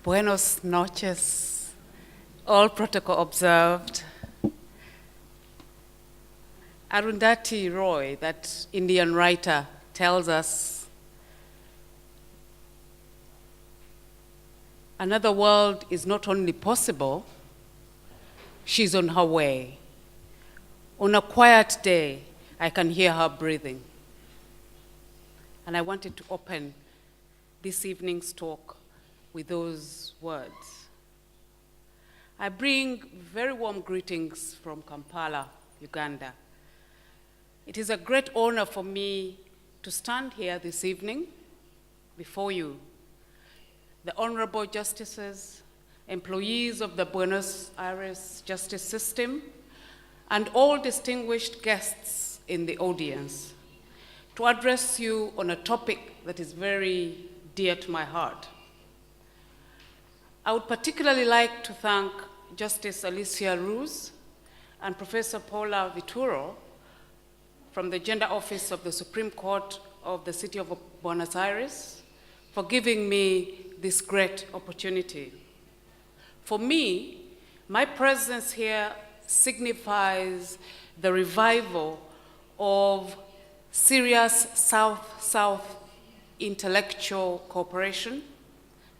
Buenos noches, all protocol observed. Arundhati Roy, that Indian writer, tells us another world is not only possible, she's on her way. On a quiet day, I can hear her breathing. And I wanted to open this evening's talk with those words. I bring very warm greetings from Kampala, Uganda. It is a great honor for me to stand here this evening before you, the honorable justices, employees of the Buenos Aires justice system, and all distinguished guests in the audience, to address you on a topic that is very dear to my heart. I would particularly like to thank Justice Alicia Ruz and Professor Paula Vituro from the Gender Office of the Supreme Court of the City of Buenos Aires for giving me this great opportunity. For me, my presence here signifies the revival of serious South-South intellectual cooperation,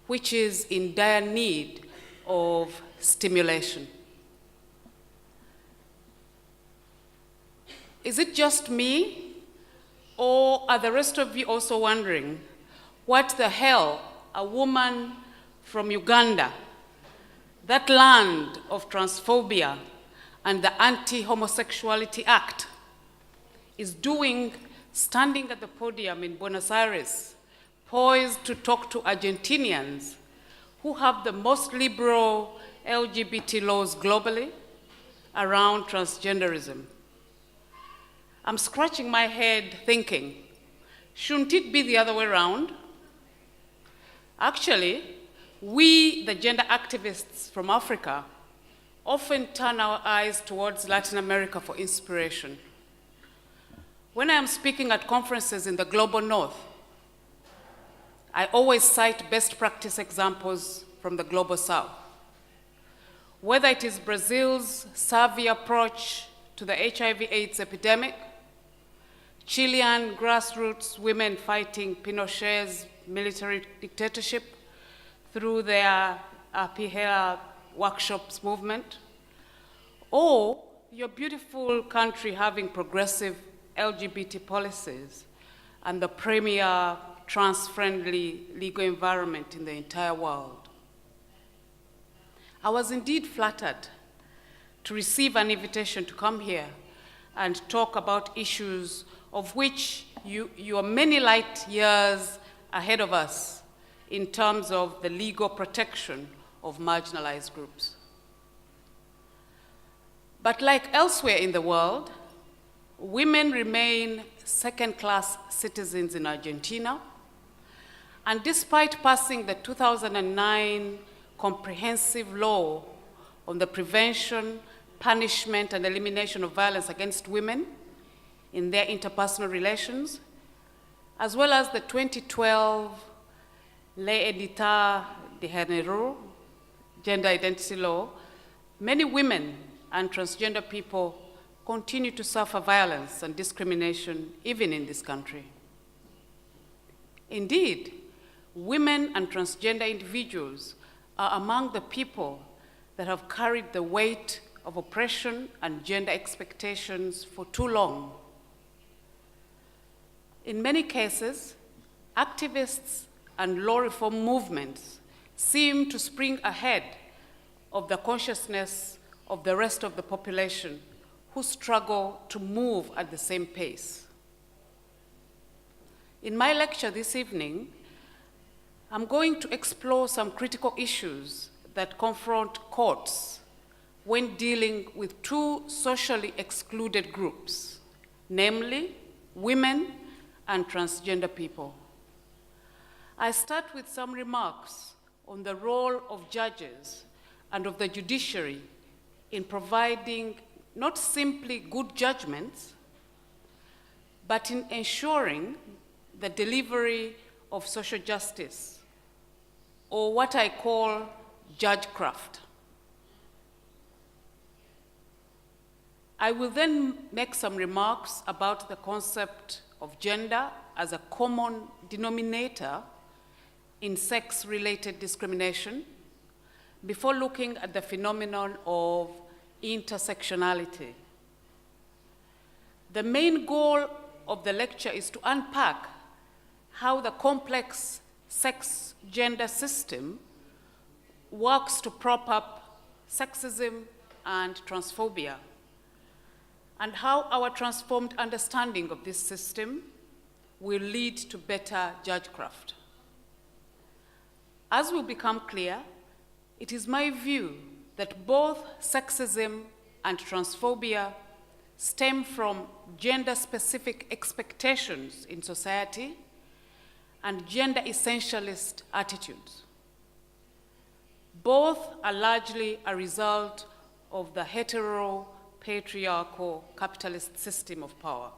which is in dire need of stimulation. Is it just me, or are the rest of you also wondering what the hell a woman from Uganda, that land of transphobia and the Anti-Homosexuality Act, is doing standing at the podium in Buenos Aires, poised to talk to Argentinians who have the most liberal LGBT laws globally around transgenderism? I'm scratching my head thinking, shouldn't it be the other way around? Actually, we, the gender activists from Africa, often turn our eyes towards Latin America for inspiration. When I am speaking at conferences in the global north, I always cite best practice examples from the global south. Whether it is Brazil's savvy approach to the HIV/AIDS epidemic, Chilean grassroots women fighting Pinochet's military dictatorship through their Pihela workshops movement, or your beautiful country having progressive LGBT policies and the premier trans-friendly legal environment in the entire world. I was indeed flattered to receive an invitation to come here and talk about issues of which you are many light years ahead of us in terms of the legal protection of marginalized groups. But like elsewhere in the world, women remain second-class citizens in Argentina, and despite passing the 2009 comprehensive law on the prevention, punishment, and elimination of violence against women in their interpersonal relations, as well as the 2012 Ley Édita de Género, gender identity law, many women and transgender people continue to suffer violence and discrimination even in this country. Indeed, women and transgender individuals are among the people that have carried the weight of oppression and gender expectations for too long. In many cases, activists and law reform movements seem to spring ahead of the consciousness of the rest of the population who struggle to move at the same pace. In my lecture this evening, I'm going to explore some critical issues that confront courts when dealing with two socially excluded groups, namely women and transgender people. I start with some remarks on the role of judges and of the judiciary in providing not simply good judgments, but in ensuring the delivery of social justice or what I call judgecraft. I will then make some remarks about the concept of gender as a common denominator in sex-related discrimination before looking at the phenomenon of intersectionality. The main goal of the lecture is to unpack how the complex sex-gender system works to prop up sexism and transphobia, and how our transformed understanding of this system will lead to better judgecraft. As will become clear, it is my view that both sexism and transphobia stem from gender-specific expectations in society and gender-essentialist attitudes. Both are largely a result of the hetero, patriarchal, capitalist system of power.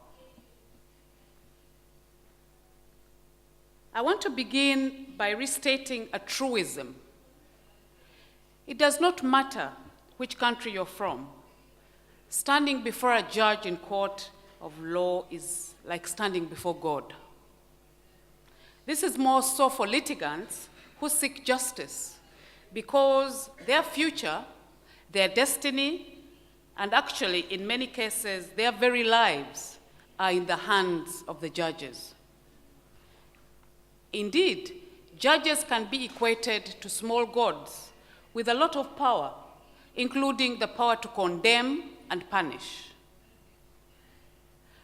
I want to begin by restating a truism. It does not matter which country you're from. Standing before a judge in court of law is like standing before God. This is more so for litigants who seek justice because their future, their destiny, and actually, in many cases, their very lives are in the hands of the judges. Indeed, judges can be equated to small gods with a lot of power, including the power to condemn and punish.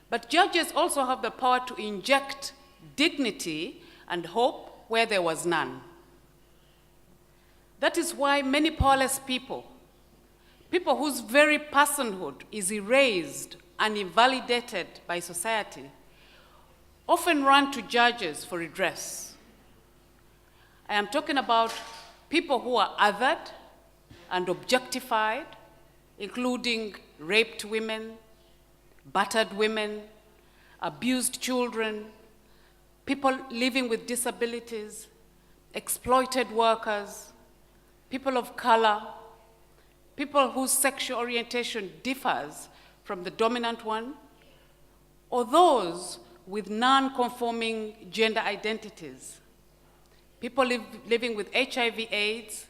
But judges also have the power to inject dignity and hope where there was none. That is why many powerless people whose very personhood is erased and invalidated by society, often run to judges for redress. I am talking about people who are othered and objectified, including raped women, battered women, abused children, people living with disabilities, exploited workers, people of color, people whose sexual orientation differs from the dominant one, or those with non-conforming gender identities, people living with HIV/AIDS.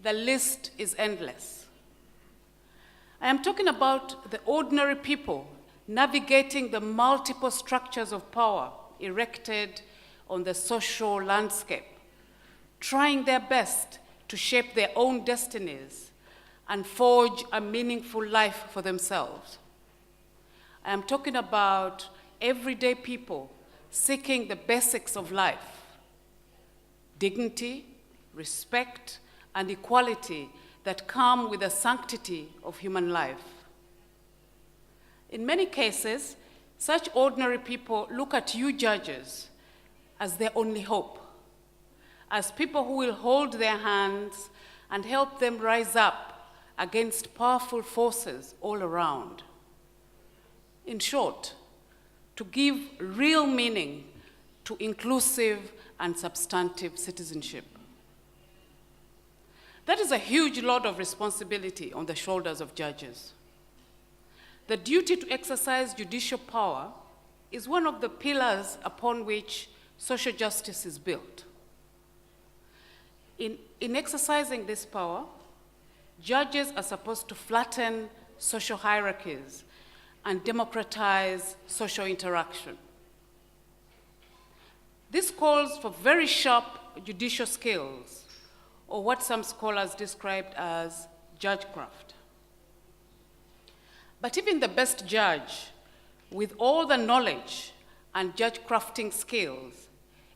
The list is endless. I am talking about the ordinary people navigating the multiple structures of power erected on the social landscape, trying their best to shape their own destinies and forge a meaningful life for themselves. I am talking about everyday people seeking the basics of life: dignity, respect, and equality that come with the sanctity of human life. In many cases, such ordinary people look at you judges as their only hope, as people who will hold their hands and help them rise up against powerful forces all around. In short, to give real meaning to inclusive and substantive citizenship. That is a huge load of responsibility on the shoulders of judges. The duty to exercise judicial power is one of the pillars upon which social justice is built. In exercising this power, judges are supposed to flatten social hierarchies and democratize social interaction. This calls for very sharp judicial skills, or what some scholars described as judgecraft. But even the best judge, with all the knowledge and judgecrafting skills,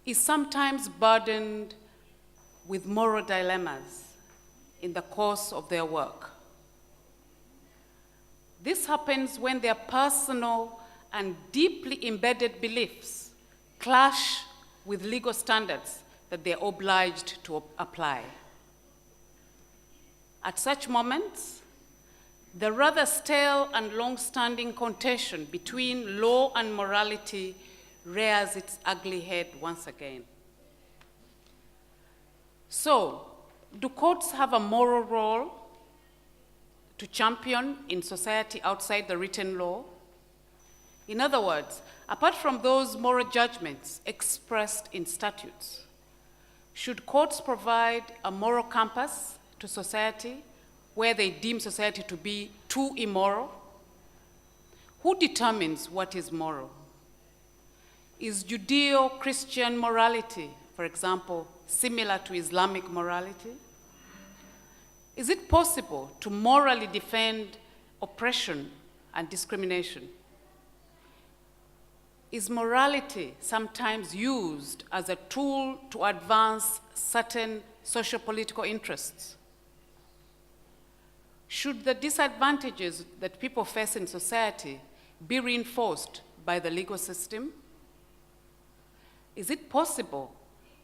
is sometimes burdened with moral dilemmas in the course of their work. This happens when their personal and deeply embedded beliefs clash with legal standards that they're obliged to apply. At such moments, the rather stale and long-standing contention between law and morality rears its ugly head once again. So, do courts have a moral role to champion in society outside the written law? In other words, apart from those moral judgments expressed in statutes, should courts provide a moral compass to society where they deem society to be too immoral? Who determines what is moral? Is Judeo-Christian morality, for example, similar to Islamic morality? Is it possible to morally defend oppression and discrimination? Is morality sometimes used as a tool to advance certain socio-political interests? Should the disadvantages that people face in society be reinforced by the legal system? Is it possible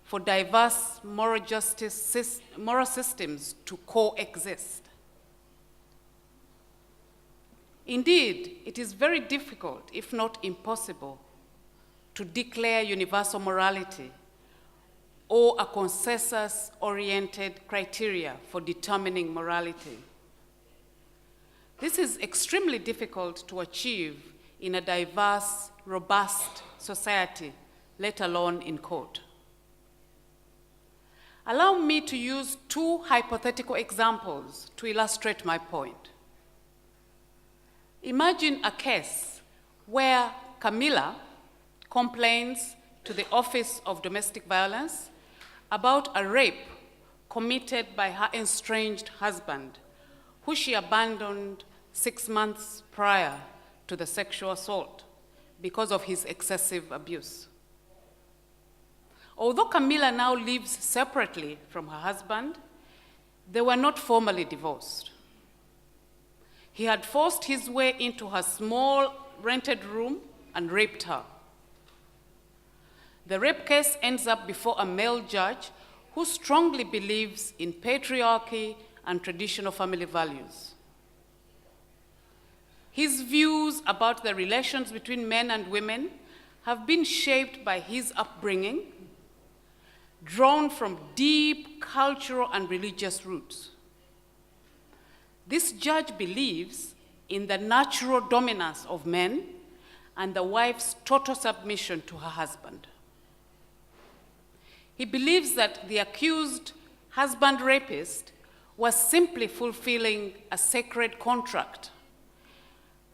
for diverse moral systems to coexist? Indeed, it is very difficult, if not impossible, to declare universal morality or a consensus-oriented criteria for determining morality. This is extremely difficult to achieve in a diverse, robust society, let alone in court. Allow me to use two hypothetical examples to illustrate my point. Imagine a case where Camila complains to the Office of Domestic Violence about a rape committed by her estranged husband, who she abandoned 6 months prior to the sexual assault because of his excessive abuse. Although Camila now lives separately from her husband, they were not formally divorced. He had forced his way into her small rented room and raped her. The rape case ends up before a male judge who strongly believes in patriarchy and traditional family values. His views about the relations between men and women have been shaped by his upbringing, drawn from deep cultural and religious roots. This judge believes in the natural dominance of men and the wife's total submission to her husband. He believes that the accused husband rapist was simply fulfilling a sacred contract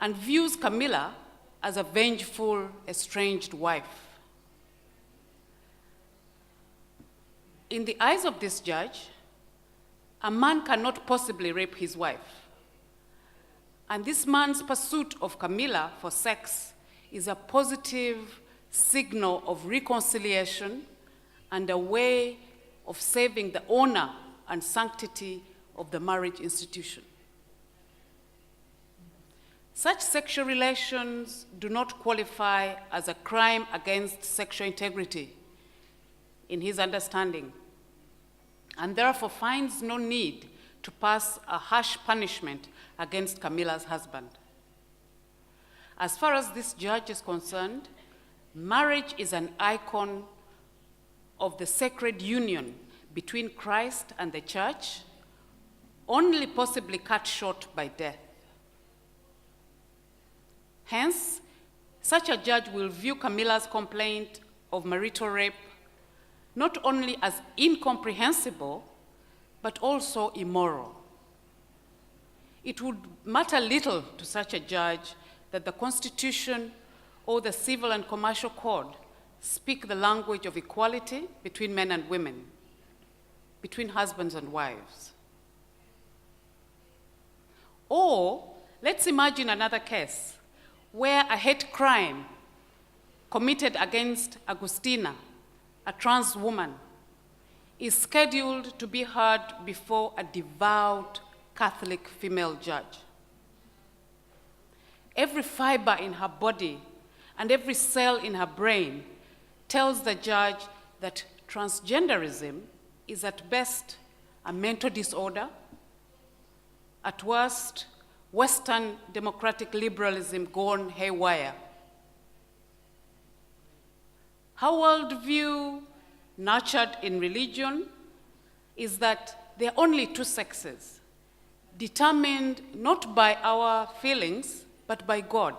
and views Camila as a vengeful, estranged wife. In the eyes of this judge, a man cannot possibly rape his wife. And this man's pursuit of Camila for sex is a positive signal of reconciliation and a way of saving the honor and sanctity of the marriage institution. Such sexual relations do not qualify as a crime against sexual integrity in his understanding, and therefore finds no need to pass a harsh punishment against Camila's husband. As far as this judge is concerned, marriage is an icon of the sacred union between Christ and the church, only possibly cut short by death. Hence, such a judge will view Camila's complaint of marital rape not only as incomprehensible, but also immoral. It would matter little to such a judge that the Constitution or the Civil and Commercial Code speak the language of equality between men and women, between husbands and wives. Or let's imagine another case where a hate crime committed against Agustina, a trans woman, is scheduled to be heard before a devout Catholic female judge. Every fiber in her body and every cell in her brain tells the judge that transgenderism is at best a mental disorder, at worst, Western democratic liberalism gone haywire. Her worldview, nurtured in religion, is that there are only two sexes, determined not by our feelings, but by God.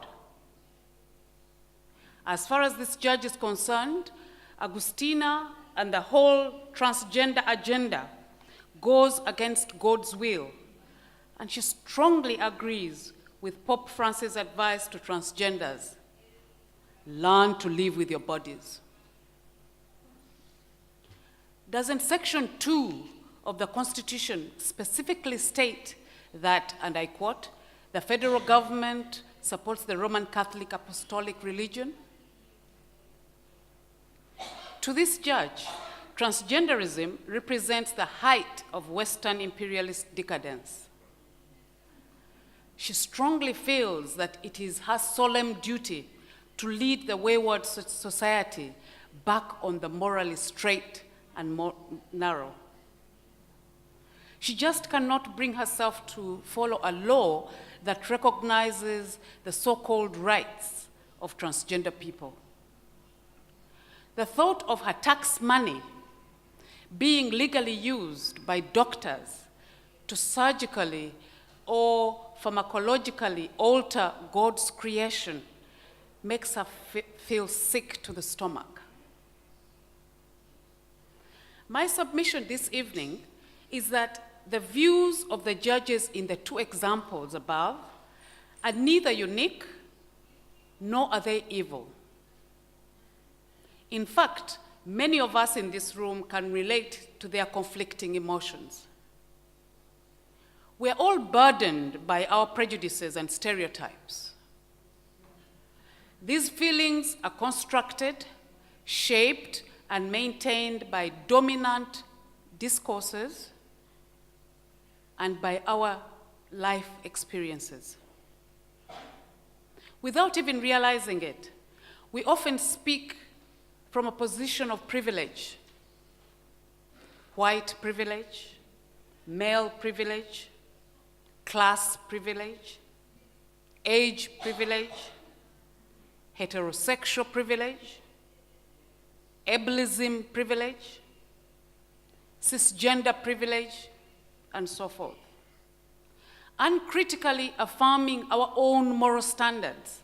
As far as this judge is concerned, Agustina and the whole transgender agenda goes against God's will, and she strongly agrees with Pope Francis' advice to transgenders: learn to live with your bodies. Doesn't Section 2 of the Constitution specifically state that, and I quote, the federal government supports the Roman Catholic Apostolic religion? To this judge, transgenderism represents the height of Western imperialist decadence. She strongly feels that it is her solemn duty to lead the wayward society back on the morally straight and more narrow. She just cannot bring herself to follow a law that recognizes the so-called rights of transgender people. The thought of her tax money being legally used by doctors to surgically or pharmacologically alter God's creation makes her feel sick to the stomach. My submission this evening is that the views of the judges in the two examples above are neither unique nor are they evil. In fact, many of us in this room can relate to their conflicting emotions. We're all burdened by our prejudices and stereotypes. These feelings are constructed, shaped, and maintained by dominant discourses and by our life experiences. Without even realizing it, we often speak from a position of privilege: white privilege, male privilege, class privilege, age privilege, heterosexual privilege, ableism privilege, cisgender privilege, and so forth, uncritically affirming our own moral standards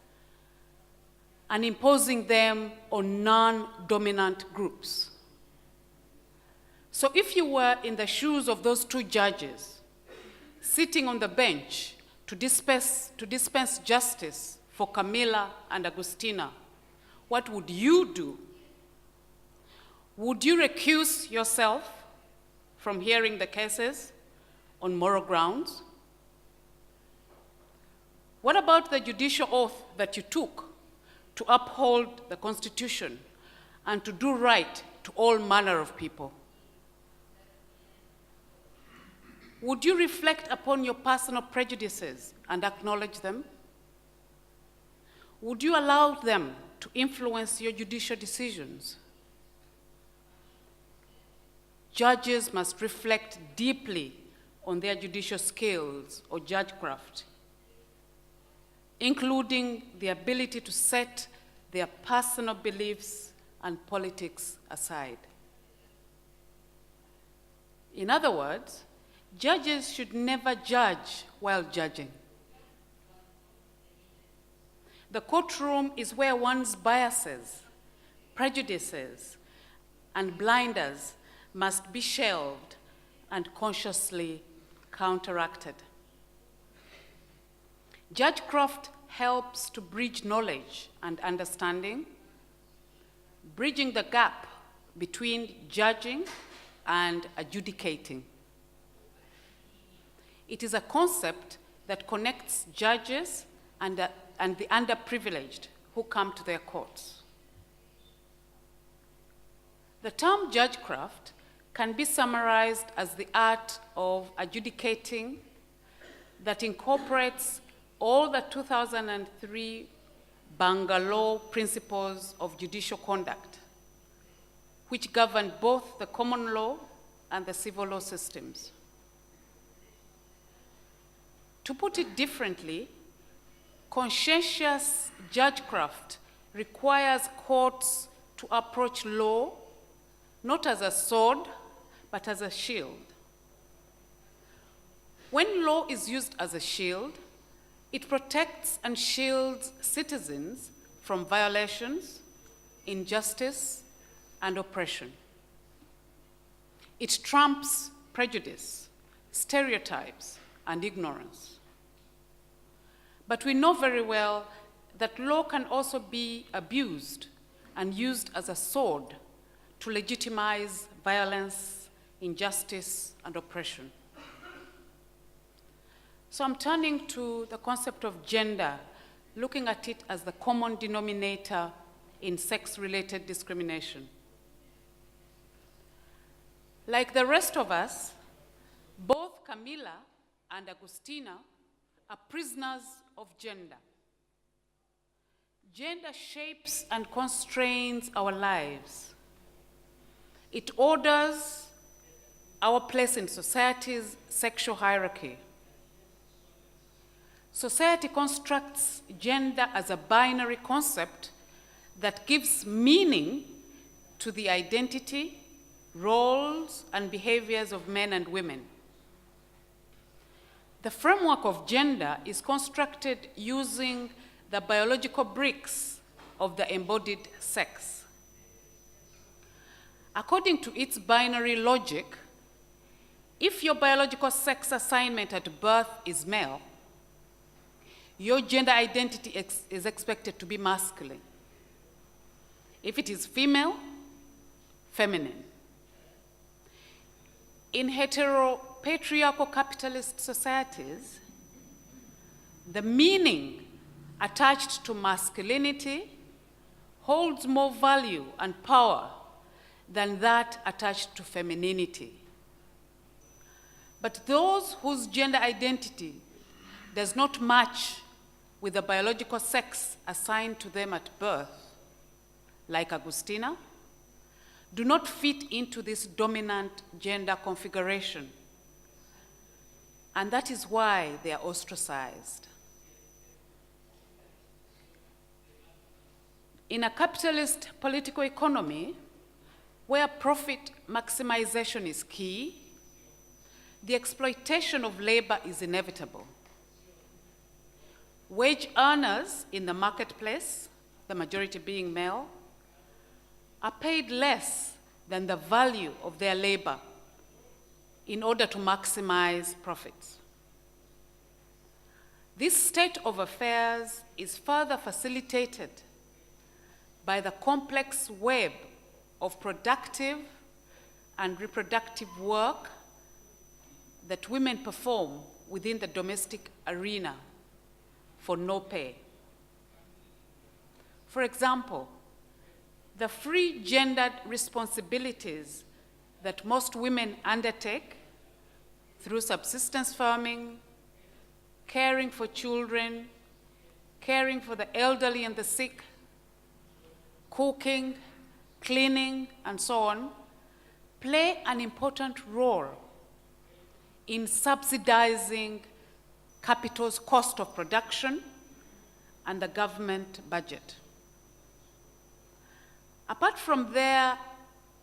and imposing them on non-dominant groups. So if you were in the shoes of those two judges, sitting on the bench to dispense justice for Camila and Agustina, what would you do? Would you recuse yourself from hearing the cases on moral grounds? What about the judicial oath that you took to uphold the Constitution and to do right to all manner of people? Would you reflect upon your personal prejudices and acknowledge them? Would you allow them to influence your judicial decisions? Judges must reflect deeply on their judicial skills or judgecraft, including the ability to set their personal beliefs and politics aside. In other words, judges should never judge while judging. The courtroom is where one's biases, prejudices, and blinders must be shelved and consciously counteracted. Judgecraft helps to bridge knowledge and understanding, bridging the gap between judging and adjudicating. It is a concept that connects judges and the underprivileged who come to their courts. The term judgecraft can be summarized as the art of adjudicating that incorporates all the 2003 Bangalore principles of judicial conduct, which govern both the common law and the civil law systems. To put it differently, conscientious judgecraft requires courts to approach law not as a sword, but as a shield. When law is used as a shield, it protects and shields citizens from violations, injustice, and oppression. It trumps prejudice, stereotypes, and ignorance. But we know very well that law can also be abused and used as a sword to legitimize violence, injustice, and oppression. So I'm turning to the concept of gender, looking at it as the common denominator in sex-related discrimination. Like the rest of us, both Camila and Agustina are prisoners of gender. Gender shapes and constrains our lives. It orders our place in society's sexual hierarchy. Society constructs gender as a binary concept that gives meaning to the identity, roles, and behaviors of men and women. The framework of gender is constructed using the biological bricks of the embodied sex. According to its binary logic, if your biological sex assignment at birth is male, your gender identity is expected to be masculine. If it is female, feminine. In hetero-patriarchal capitalist societies, the meaning attached to masculinity holds more value and power than that attached to femininity. But those whose gender identity does not match with the biological sex assigned to them at birth, like Agustina, do not fit into this dominant gender configuration. And that is why they are ostracized. In a capitalist political economy, where profit maximization is key, the exploitation of labor is inevitable. Wage earners in the marketplace, the majority being male, are paid less than the value of their labor in order to maximize profits. This state of affairs is further facilitated by the complex web of productive and reproductive work that women perform within the domestic arena for no pay. For example, the free gendered responsibilities that most women undertake through subsistence farming, caring for children, caring for the elderly and the sick, cooking, cleaning, and so on, play an important role in subsidizing capital's cost of production and the government budget. Apart from their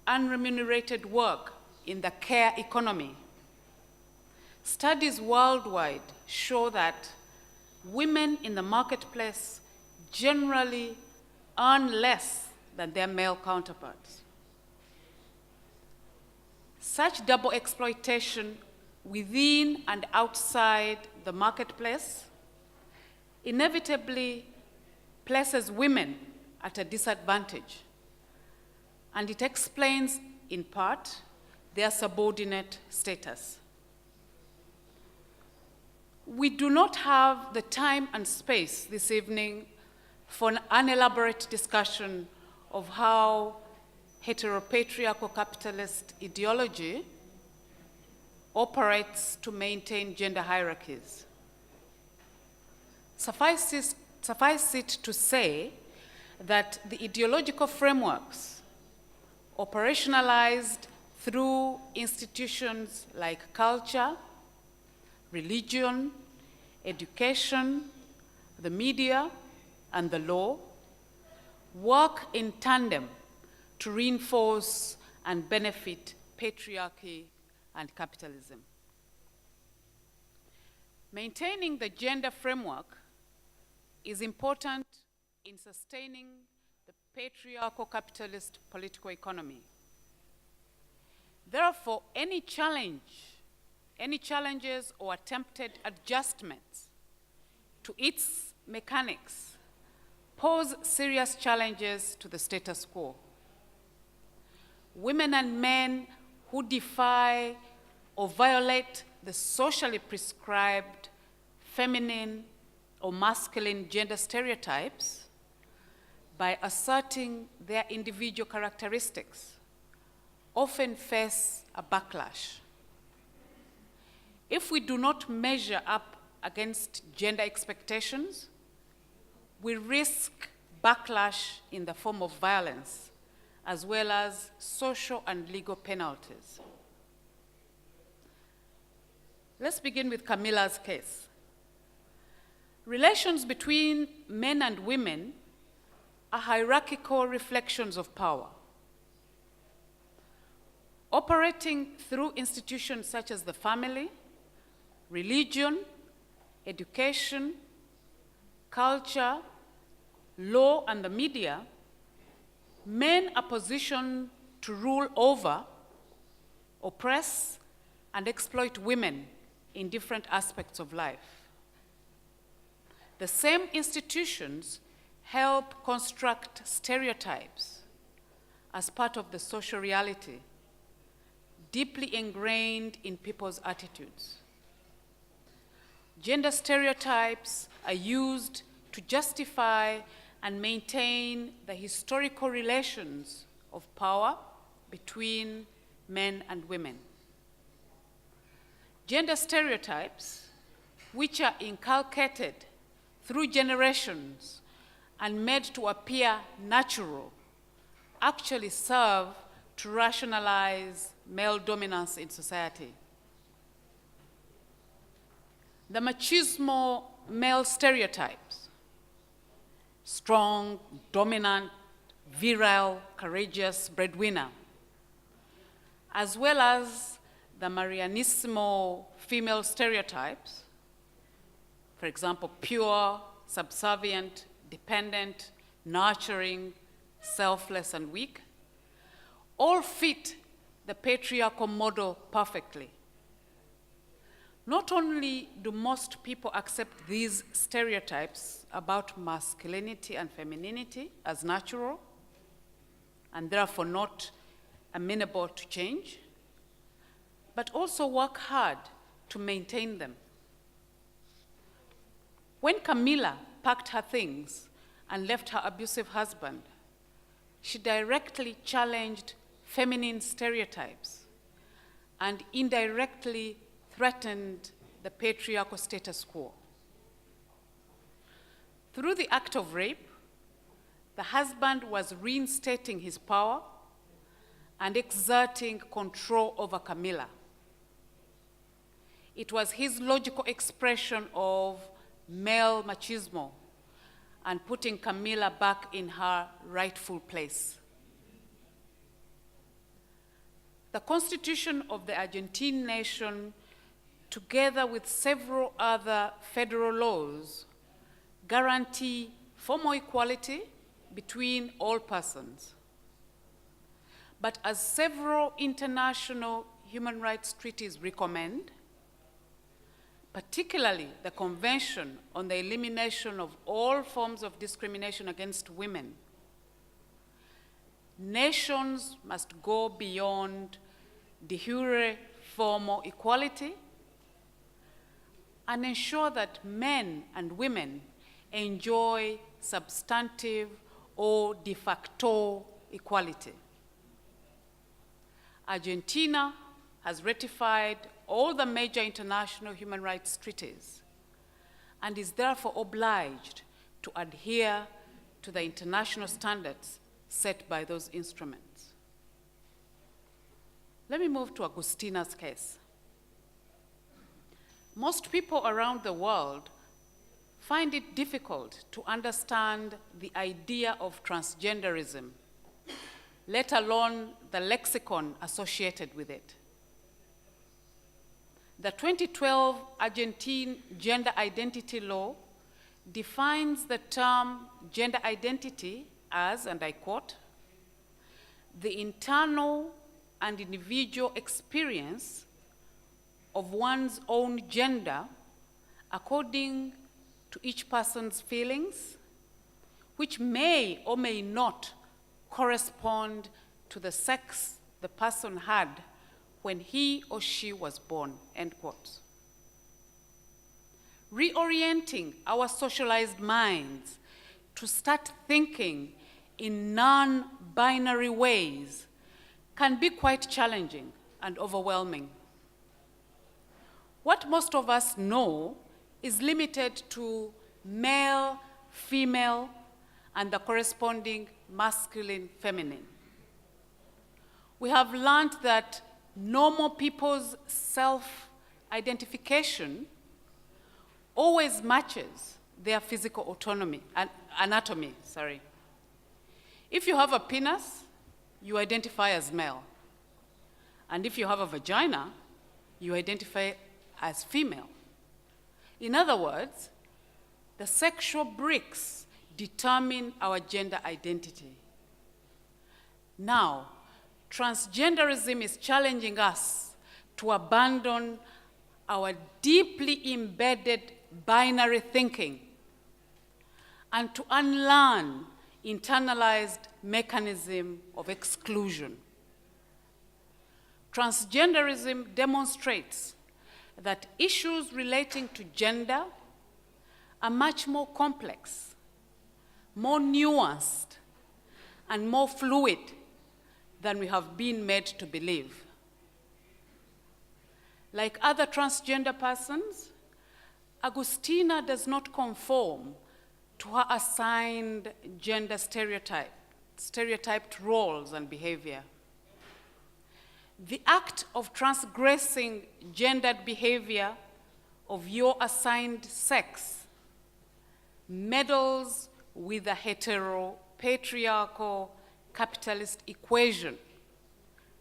unremunerated work in the care economy, studies worldwide show that women in the marketplace generally earn less than their male counterparts. Such double exploitation within and outside the marketplace inevitably places women at a disadvantage, and it explains, in part, their subordinate status. We do not have the time and space this evening for an unelaborate discussion of how heteropatriarchal capitalist ideology operates to maintain gender hierarchies. Suffice it to say that the ideological frameworks operationalized through institutions like culture, religion, education, the media, and the law work in tandem to reinforce and benefit patriarchy, and capitalism. Maintaining the gender framework is important in sustaining the patriarchal capitalist political economy. Therefore, any challenges or attempted adjustments to its mechanics pose serious challenges to the status quo. Women and men who defy or violate the socially prescribed feminine or masculine gender stereotypes by asserting their individual characteristics often face a backlash. If we do not measure up against gender expectations, we risk backlash in the form of violence, as well as social and legal penalties. Let's begin with Camilla's case. Relations between men and women are hierarchical reflections of power. Operating through institutions such as the family, religion, education, culture, law, and the media, men are positioned to rule over, oppress, and exploit women in different aspects of life. The same institutions help construct stereotypes as part of the social reality, deeply ingrained in people's attitudes. Gender stereotypes are used to justify and maintain the historical relations of power between men and women. Gender stereotypes, which are inculcated through generations and made to appear natural, actually serve to rationalize male dominance in society. The machismo male stereotypes, strong, dominant, virile, courageous breadwinner, as well as the Marianissimo female stereotypes, for example, pure, subservient, dependent, nurturing, selfless, and weak, all fit the patriarchal model perfectly. Not only do most people accept these stereotypes about masculinity and femininity as natural, and therefore not amenable to change, but also work hard to maintain them. When Camilla packed her things and left her abusive husband, she directly challenged feminine stereotypes and indirectly threatened the patriarchal status quo. Through the act of rape, the husband was reinstating his power and exerting control over Camilla. It was his logical expression of male machismo and putting Camilla back in her rightful place. The Constitution of the Argentine nation, together with several other federal laws, guarantee formal equality between all persons. But as several international human rights treaties recommend, particularly the Convention on the Elimination of All Forms of Discrimination Against Women, nations must go beyond de jure formal equality and ensure that men and women enjoy substantive or de facto equality. Argentina has ratified all the major international human rights treaties and is therefore obliged to adhere to the international standards set by those instruments. Let me move to Agustina's case. Most people around the world find it difficult to understand the idea of transgenderism let alone the lexicon associated with it. The 2012 Argentine gender identity law defines the term gender identity as, and I quote, the internal and individual experience of one's own gender according to each person's feelings, which may or may not correspond to the sex the person had when he or she was born, end quote. Reorienting our socialized minds to start thinking in non-binary ways can be quite challenging and overwhelming. What most of us know is limited to male, female, and the corresponding masculine, feminine. We have learned that normal people's self-identification always matches their physical anatomy. If you have a penis, you identify as male. And if you have a vagina, you identify as female. In other words, the sexual bricks determine our gender identity. Now, transgenderism is challenging us to abandon our deeply embedded binary thinking and to unlearn internalized mechanism of exclusion. Transgenderism demonstrates that issues relating to gender are much more complex, more nuanced, and more fluid than we have been made to believe. Like other transgender persons, Agustina does not conform to her assigned gender stereotyped roles and behavior. The act of transgressing gendered behavior of your assigned sex meddles with the hetero, patriarchal, capitalist equation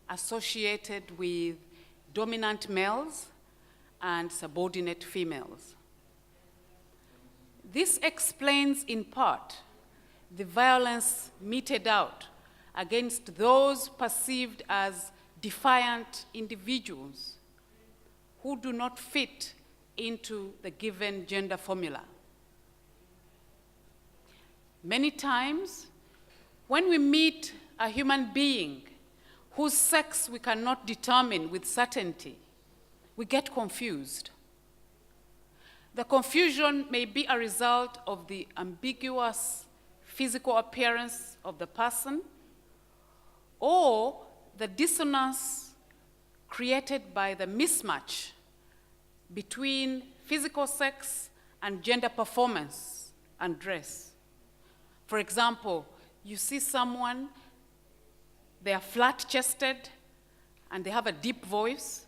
associated with dominant males and subordinate females. This explains, in part, the violence meted out against those perceived as defiant individuals who do not fit into the given gender formula. Many times, when we meet a human being whose sex we cannot determine with certainty, we get confused. The confusion may be a result of the ambiguous physical appearance of the person or the dissonance created by the mismatch between physical sex and gender performance and dress. For example, you see someone, they are flat-chested and they have a deep voice,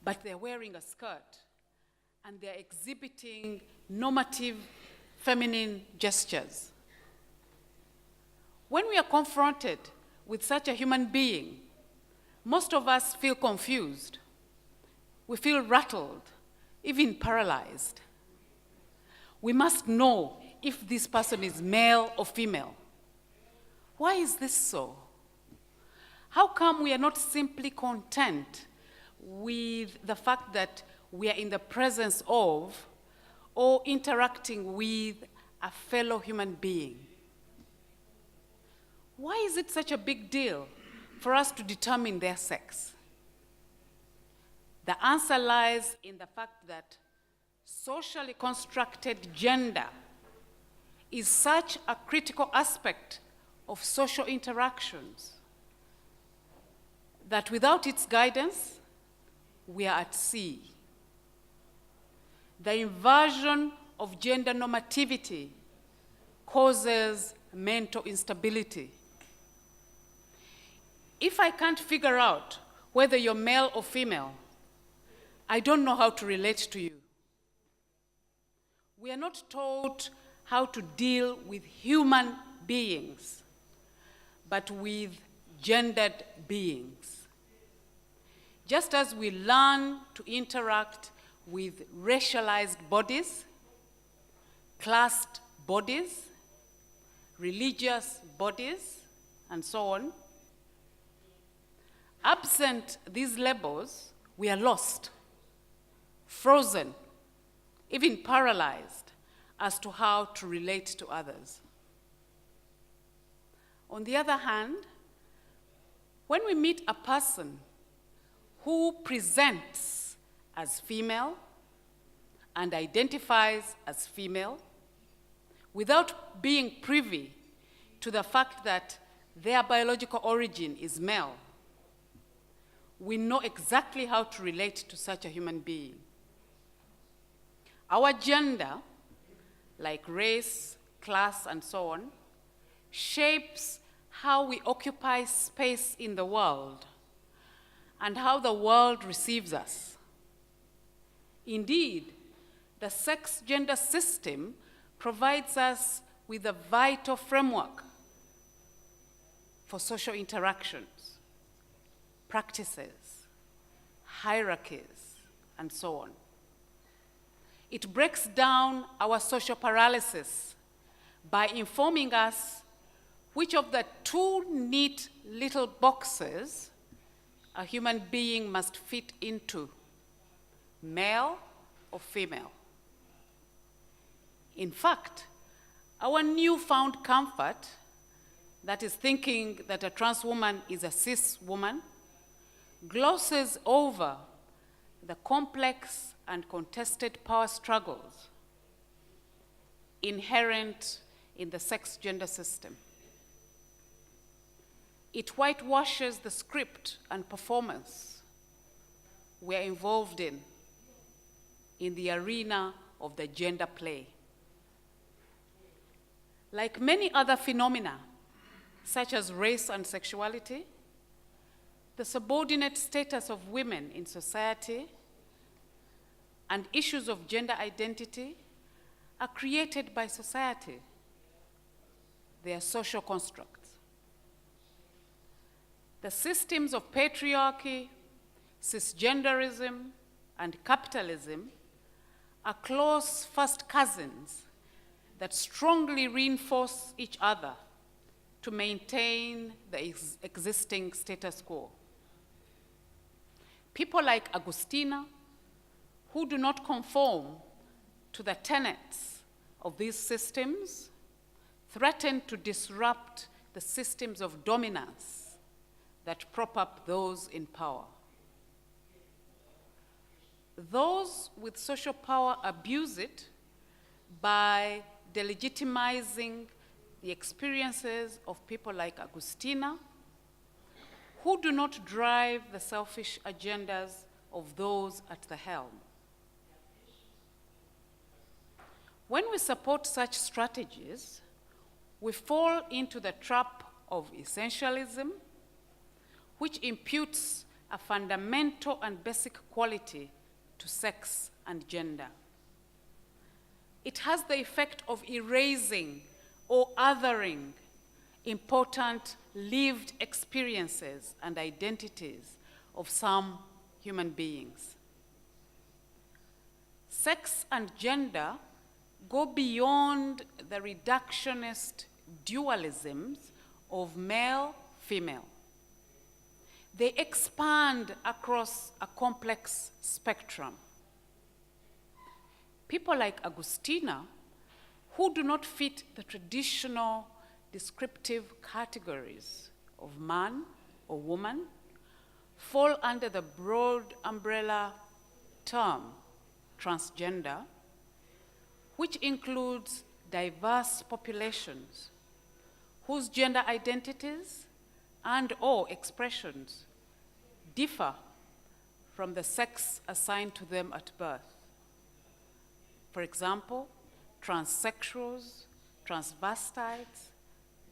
but they're wearing a skirt and they're exhibiting normative feminine gestures. When we are confronted with such a human being, most of us feel confused. We feel rattled, even paralyzed. We must know if this person is male or female. Why is this so? How come we are not simply content with the fact that we are in the presence of or interacting with a fellow human being? Why is it such a big deal for us to determine their sex? The answer lies in the fact that socially constructed gender is such a critical aspect of social interactions that without its guidance, we are at sea. The inversion of gender normativity causes mental instability. If I can't figure out whether you're male or female, I don't know how to relate to you. We are not taught how to deal with human beings, but with gendered beings. Just as we learn to interact with racialized bodies, classed bodies, religious bodies, and so on, absent these labels, we are lost, frozen, even paralyzed as to how to relate to others. On the other hand, when we meet a person who presents as female and identifies as female without being privy to the fact that their biological origin is male, we know exactly how to relate to such a human being. Our gender, like race, class, and so on, shapes how we occupy space in the world and how the world receives us. Indeed, the sex-gender system provides us with a vital framework for social interactions, practices, hierarchies, and so on. It breaks down our social paralysis by informing us which of the two neat little boxes a human being must fit into, male or female. In fact, our newfound comfort, that is thinking that a trans woman is a cis woman, glosses over the complex and contested power struggles inherent in the sex-gender system. It whitewashes the script and performance we are involved in the arena of the gender play. Like many other phenomena, such as race and sexuality, the subordinate status of women in society and issues of gender identity are created by society. They are social constructs. The systems of patriarchy, cisgenderism, and capitalism are close first cousins that strongly reinforce each other to maintain the existing status quo. People like Agustina, who do not conform to the tenets of these systems, threaten to disrupt the systems of dominance that prop up those in power. Those with social power abuse it by delegitimizing the experiences of people like Agustina, who do not drive the selfish agendas of those at the helm. When we support such strategies, we fall into the trap of essentialism, which imputes a fundamental and basic quality to sex and gender. It has the effect of erasing or othering important lived experiences and identities of some human beings. Sex and gender go beyond the reductionist dualisms of male-female. They expand across a complex spectrum. People like Agustina, who do not fit the traditional descriptive categories of man or woman, fall under the broad umbrella term transgender, which includes diverse populations whose gender identities and/or expressions differ from the sex assigned to them at birth. For example, transsexuals, transvestites,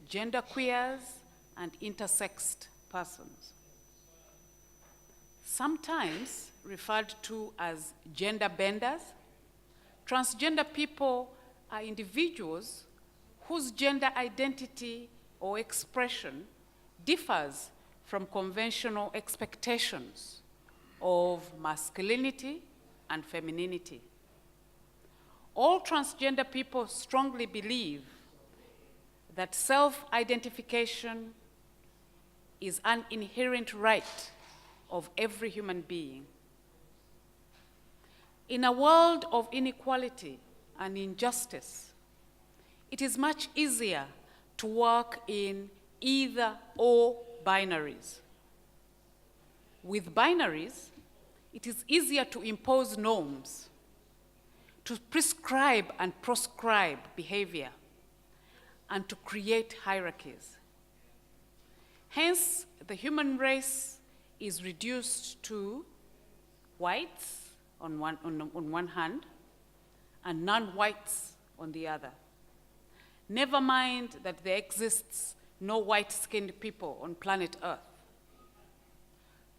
genderqueers, and intersexed persons. Sometimes referred to as gender benders, transgender people are individuals whose gender identity or expression differs from conventional expectations of masculinity and femininity. All transgender people strongly believe that self-identification is an inherent right of every human being. In a world of inequality and injustice, it is much easier to work in either-or binaries. With binaries, it is easier to impose norms, to prescribe and proscribe behavior, and to create hierarchies. Hence, the human race is reduced to whites on one hand and non-whites on the other. Never mind that there exists no white-skinned people on planet Earth.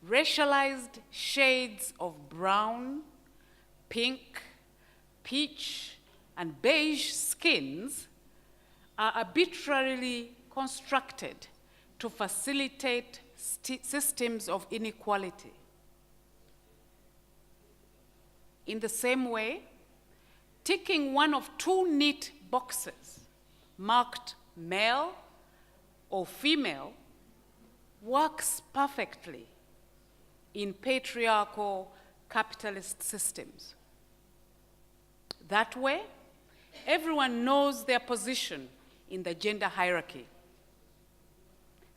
Racialized shades of brown, pink, peach, and beige skins are arbitrarily constructed to facilitate systems of inequality. In the same way, ticking one of two neat boxes marked male or female works perfectly in patriarchal capitalist systems. That way, everyone knows their position in the gender hierarchy,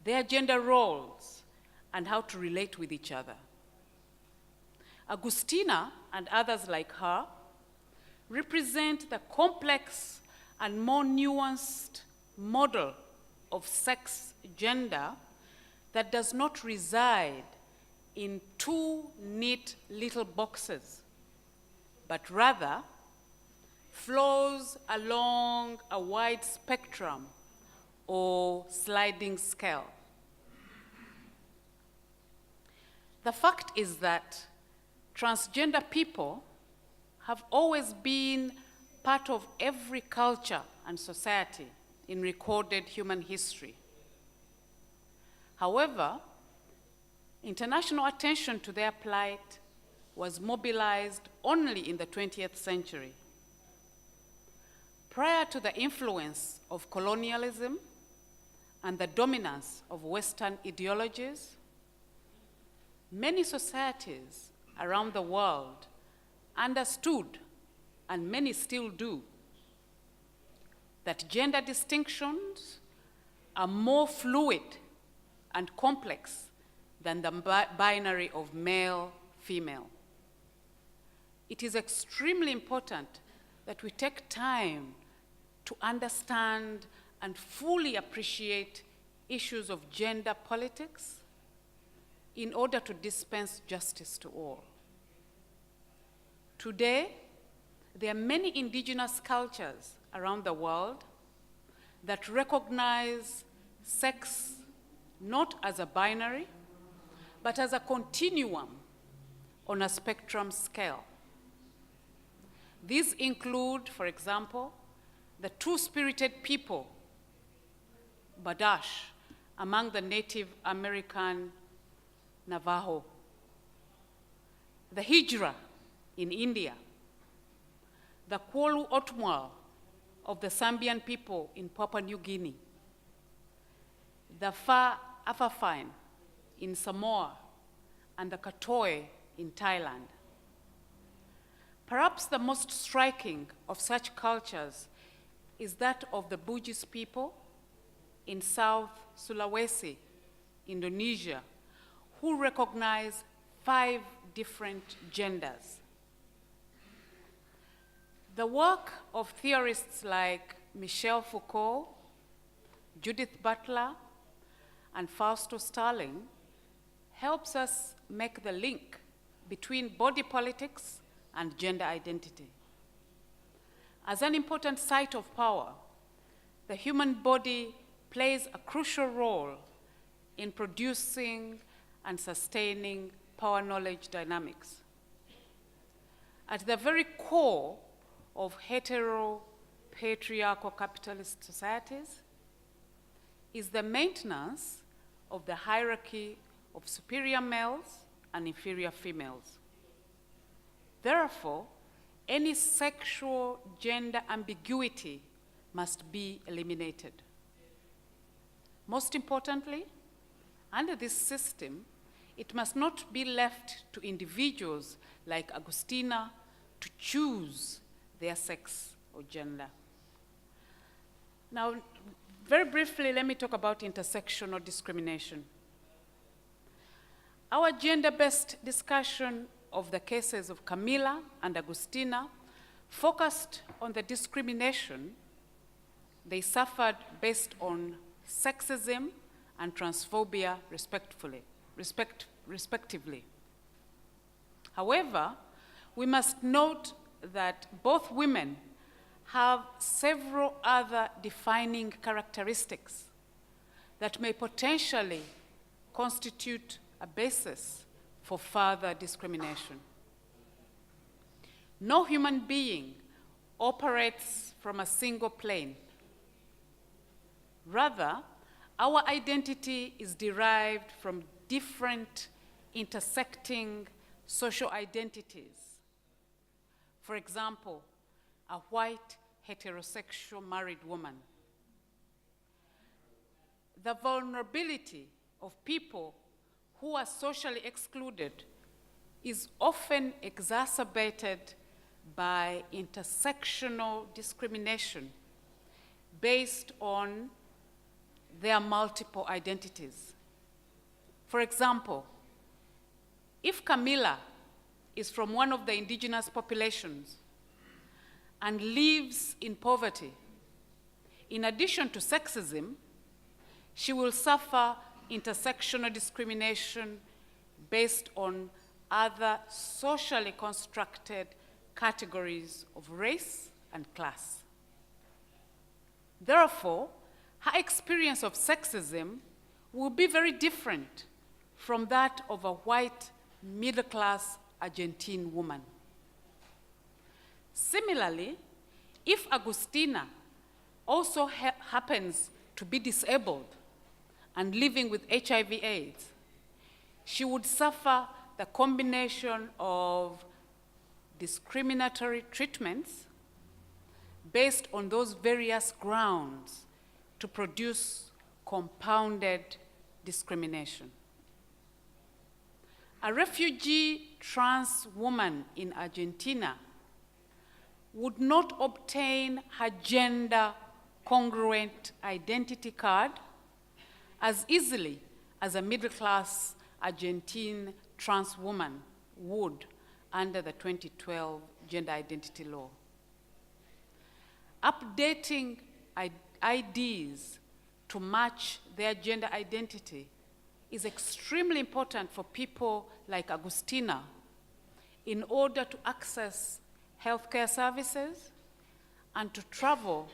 their gender roles, and how to relate with each other. Agustina and others like her represent the complex and more nuanced model of sex gender that does not reside in two neat little boxes, but rather flows along a wide spectrum or sliding scale. The fact is that transgender people have always been part of every culture and society in recorded human history. However, international attention to their plight was mobilized only in the 20th century. Prior to the influence of colonialism and the dominance of Western ideologies, many societies around the world understood, and many still do, that gender distinctions are more fluid and complex than the binary of male-female. It is extremely important that we take time to understand and fully appreciate issues of gender politics in order to dispense justice to all. Today, there are many indigenous cultures around the world that recognize sex not as a binary, but as a continuum on a spectrum scale. These include, for example, the two-spirited people, Badash, among the Native American Navajo, the Hijra in India, the Kwolu Otmwal of the Sambian people in Papua New Guinea, the Fa Afafine in Samoa, and the Katoi in Thailand. Perhaps the most striking of such cultures is that of the Bugis people in South Sulawesi, Indonesia, who recognize 5 different genders. The work of theorists like Michel Foucault, Judith Butler, and Fausto Starling helps us make the link between body politics and gender identity. As an important site of power, the human body plays a crucial role in producing and sustaining power knowledge dynamics. At the very core of hetero patriarchal capitalist societies is the maintenance of the hierarchy of superior males and inferior females. Therefore, any sexual gender ambiguity must be eliminated. Most importantly, under this system, it must not be left to individuals like Agustina to choose their sex or gender. Now, very briefly, let me talk about intersectional discrimination. Our gender-based discussion of the cases of Camila and Agustina focused on the discrimination they suffered based on sexism and transphobia, respectively. However, we must note that both women have several other defining characteristics that may potentially constitute a basis for further discrimination. No human being operates from a single plane. Rather, our identity is derived from different intersecting social identities. For example, a white heterosexual married woman. The vulnerability of people who are socially excluded is often exacerbated by intersectional discrimination based on their multiple identities. For example, if Camila is from one of the indigenous populations and lives in poverty, in addition to sexism, she will suffer intersectional discrimination based on other socially constructed categories of race and class. Therefore, her experience of sexism will be very different from that of a white middle-class Argentine woman. Similarly, if Agustina also happens to be disabled and living with HIV/AIDS, she would suffer the combination of discriminatory treatments based on those various grounds to produce compounded discrimination. A refugee trans woman in Argentina would not obtain her gender congruent identity card as easily as a middle-class Argentine trans woman would under the 2012 gender identity law. Updating IDs to match their gender identity is extremely important for people like Agustina in order to access healthcare services and to travel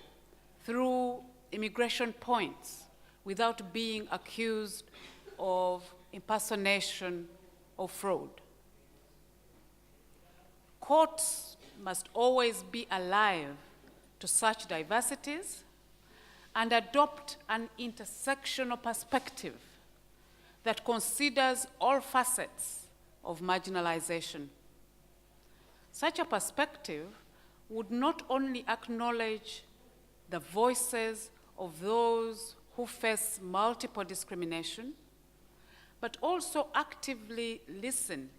through immigration points without being accused of impersonation or fraud. Courts must always be alive to such diversities and adopt an intersectional perspective that considers all facets of marginalization. Such a perspective would not only acknowledge the voices of those who face multiple discrimination, but also actively listen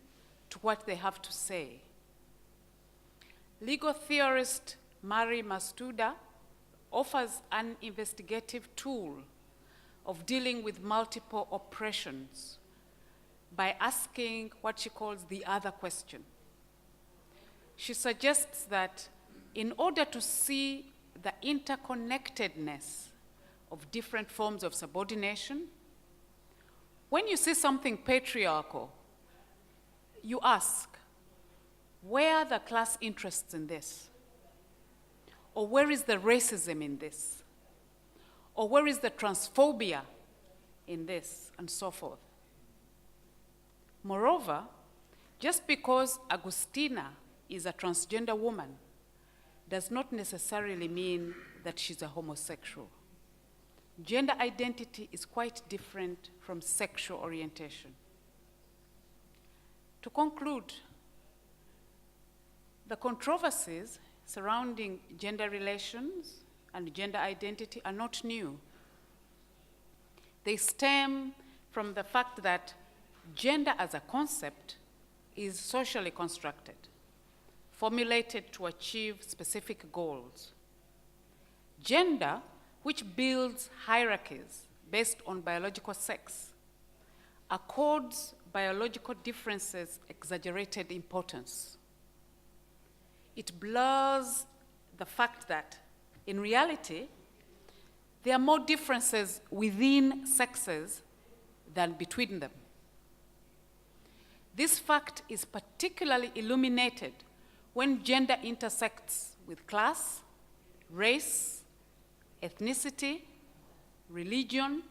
to what they have to say. Legal theorist Mari Mastuda offers an investigative tool of dealing with multiple oppressions by asking what she calls the other question. She suggests that in order to see the interconnectedness of different forms of subordination, when you see something patriarchal, you ask, where are the class interests in this? Or where is the racism in this? Or where is the transphobia in this, and so forth? Moreover, just because Agustina is a transgender woman does not necessarily mean that she's a homosexual. gender identity is quite different from sexual orientation. To conclude, the controversies surrounding gender relations and gender identity are not new. They stem from the fact that gender as a concept is socially constructed, formulated to achieve specific goals. Gender, which builds hierarchies based on biological sex, accords biological differences exaggerated importance. It blurs the fact that, in reality, there are more differences within sexes than between them. This fact is particularly illuminated when gender intersects with class, race, ethnicity, religion,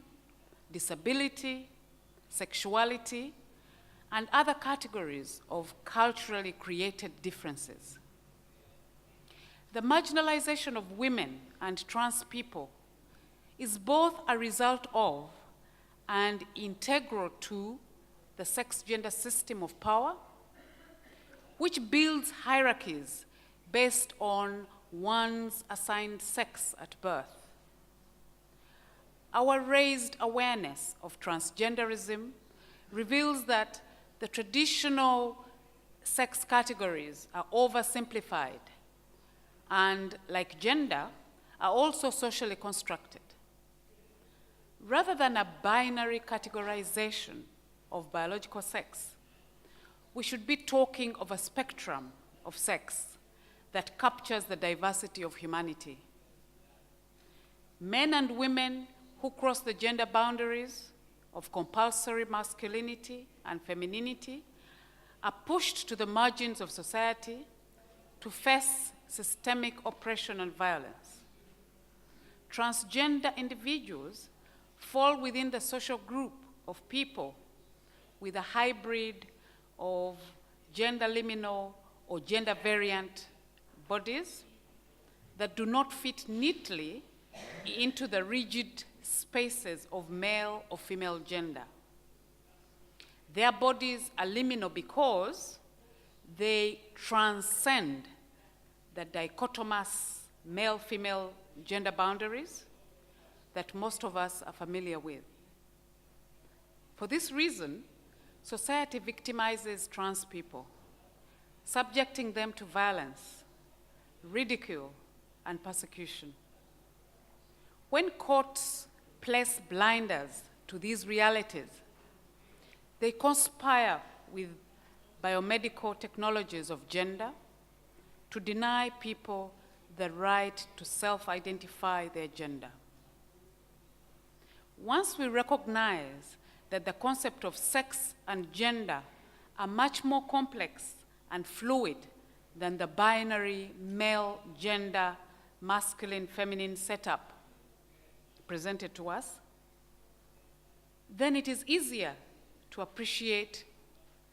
disability, sexuality, and other categories of culturally created differences. The marginalization of women and trans people is both a result of and integral to the sex-gender system of power, which builds hierarchies based on one's assigned sex at birth. Our raised awareness of transgenderism reveals that the traditional sex categories are oversimplified and, like gender, are also socially constructed. Rather than a binary categorization of biological sex, we should be talking of a spectrum of sex that captures the diversity of humanity. Men and women who cross the gender boundaries of compulsory masculinity and femininity are pushed to the margins of society to face systemic oppression and violence. Transgender individuals fall within the social group of people with a hybrid of gender liminal or gender variant bodies that do not fit neatly into the rigid spaces of male or female gender. Their bodies are liminal because they transcend the dichotomous male-female gender boundaries that most of us are familiar with. For this reason, society victimizes trans people, subjecting them to violence, ridicule, and persecution. When courts place blinders to these realities, they conspire with biomedical technologies of gender to deny people the right to self-identify their gender. Once we recognize that the concept of sex and gender are much more complex and fluid than the binary male gender, masculine, feminine setup presented to us, then it is easier to appreciate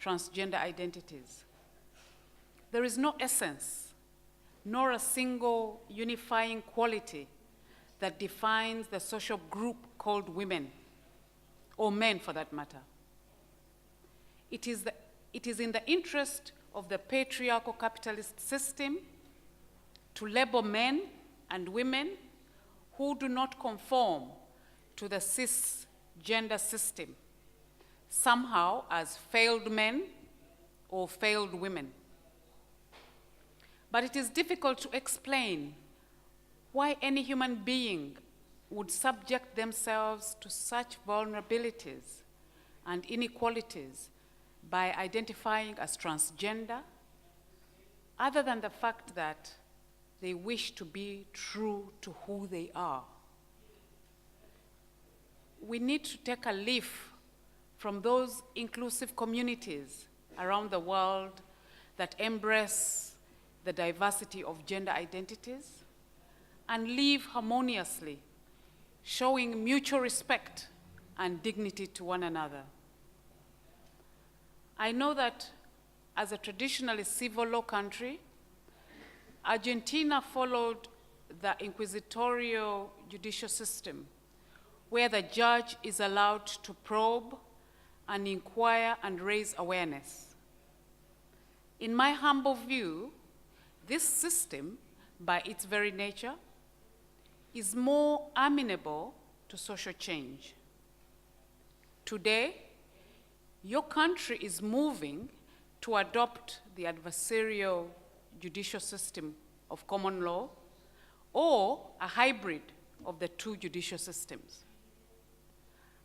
transgender identities. There is no essence, nor a single unifying quality that defines the social group called women, or men for that matter. It is in the interest of the patriarchal capitalist system to label men and women who do not conform to the cisgender system somehow as failed men or failed women. But it is difficult to explain why any human being would subject themselves to such vulnerabilities and inequalities by identifying as transgender, other than the fact that they wish to be true to who they are. We need to take a leaf from those inclusive communities around the world that embrace the diversity of gender identities and live harmoniously, showing mutual respect and dignity to one another. I know that as a traditionally civil law country, Argentina followed the inquisitorial judicial system where the judge is allowed to probe and inquire and raise awareness. In my humble view, this system, by its very nature, is more amenable to social change. Today, your country is moving to adopt the adversarial judicial system of common law or a hybrid of the two judicial systems.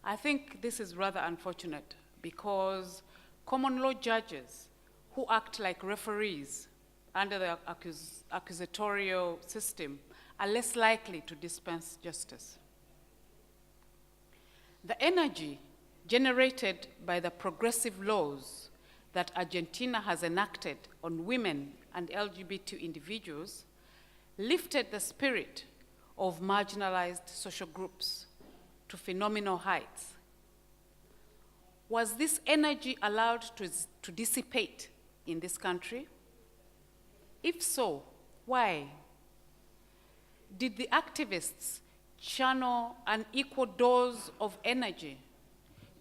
I think this is rather unfortunate because common law judges who act like referees under the accusatorial system are less likely to dispense justice. The energy generated by the progressive laws that Argentina has enacted on women and LGBT individuals lifted the spirit of marginalized social groups to phenomenal heights. Was this energy allowed to dissipate in this country? If so, why? Did the activists channel an equal dose of energy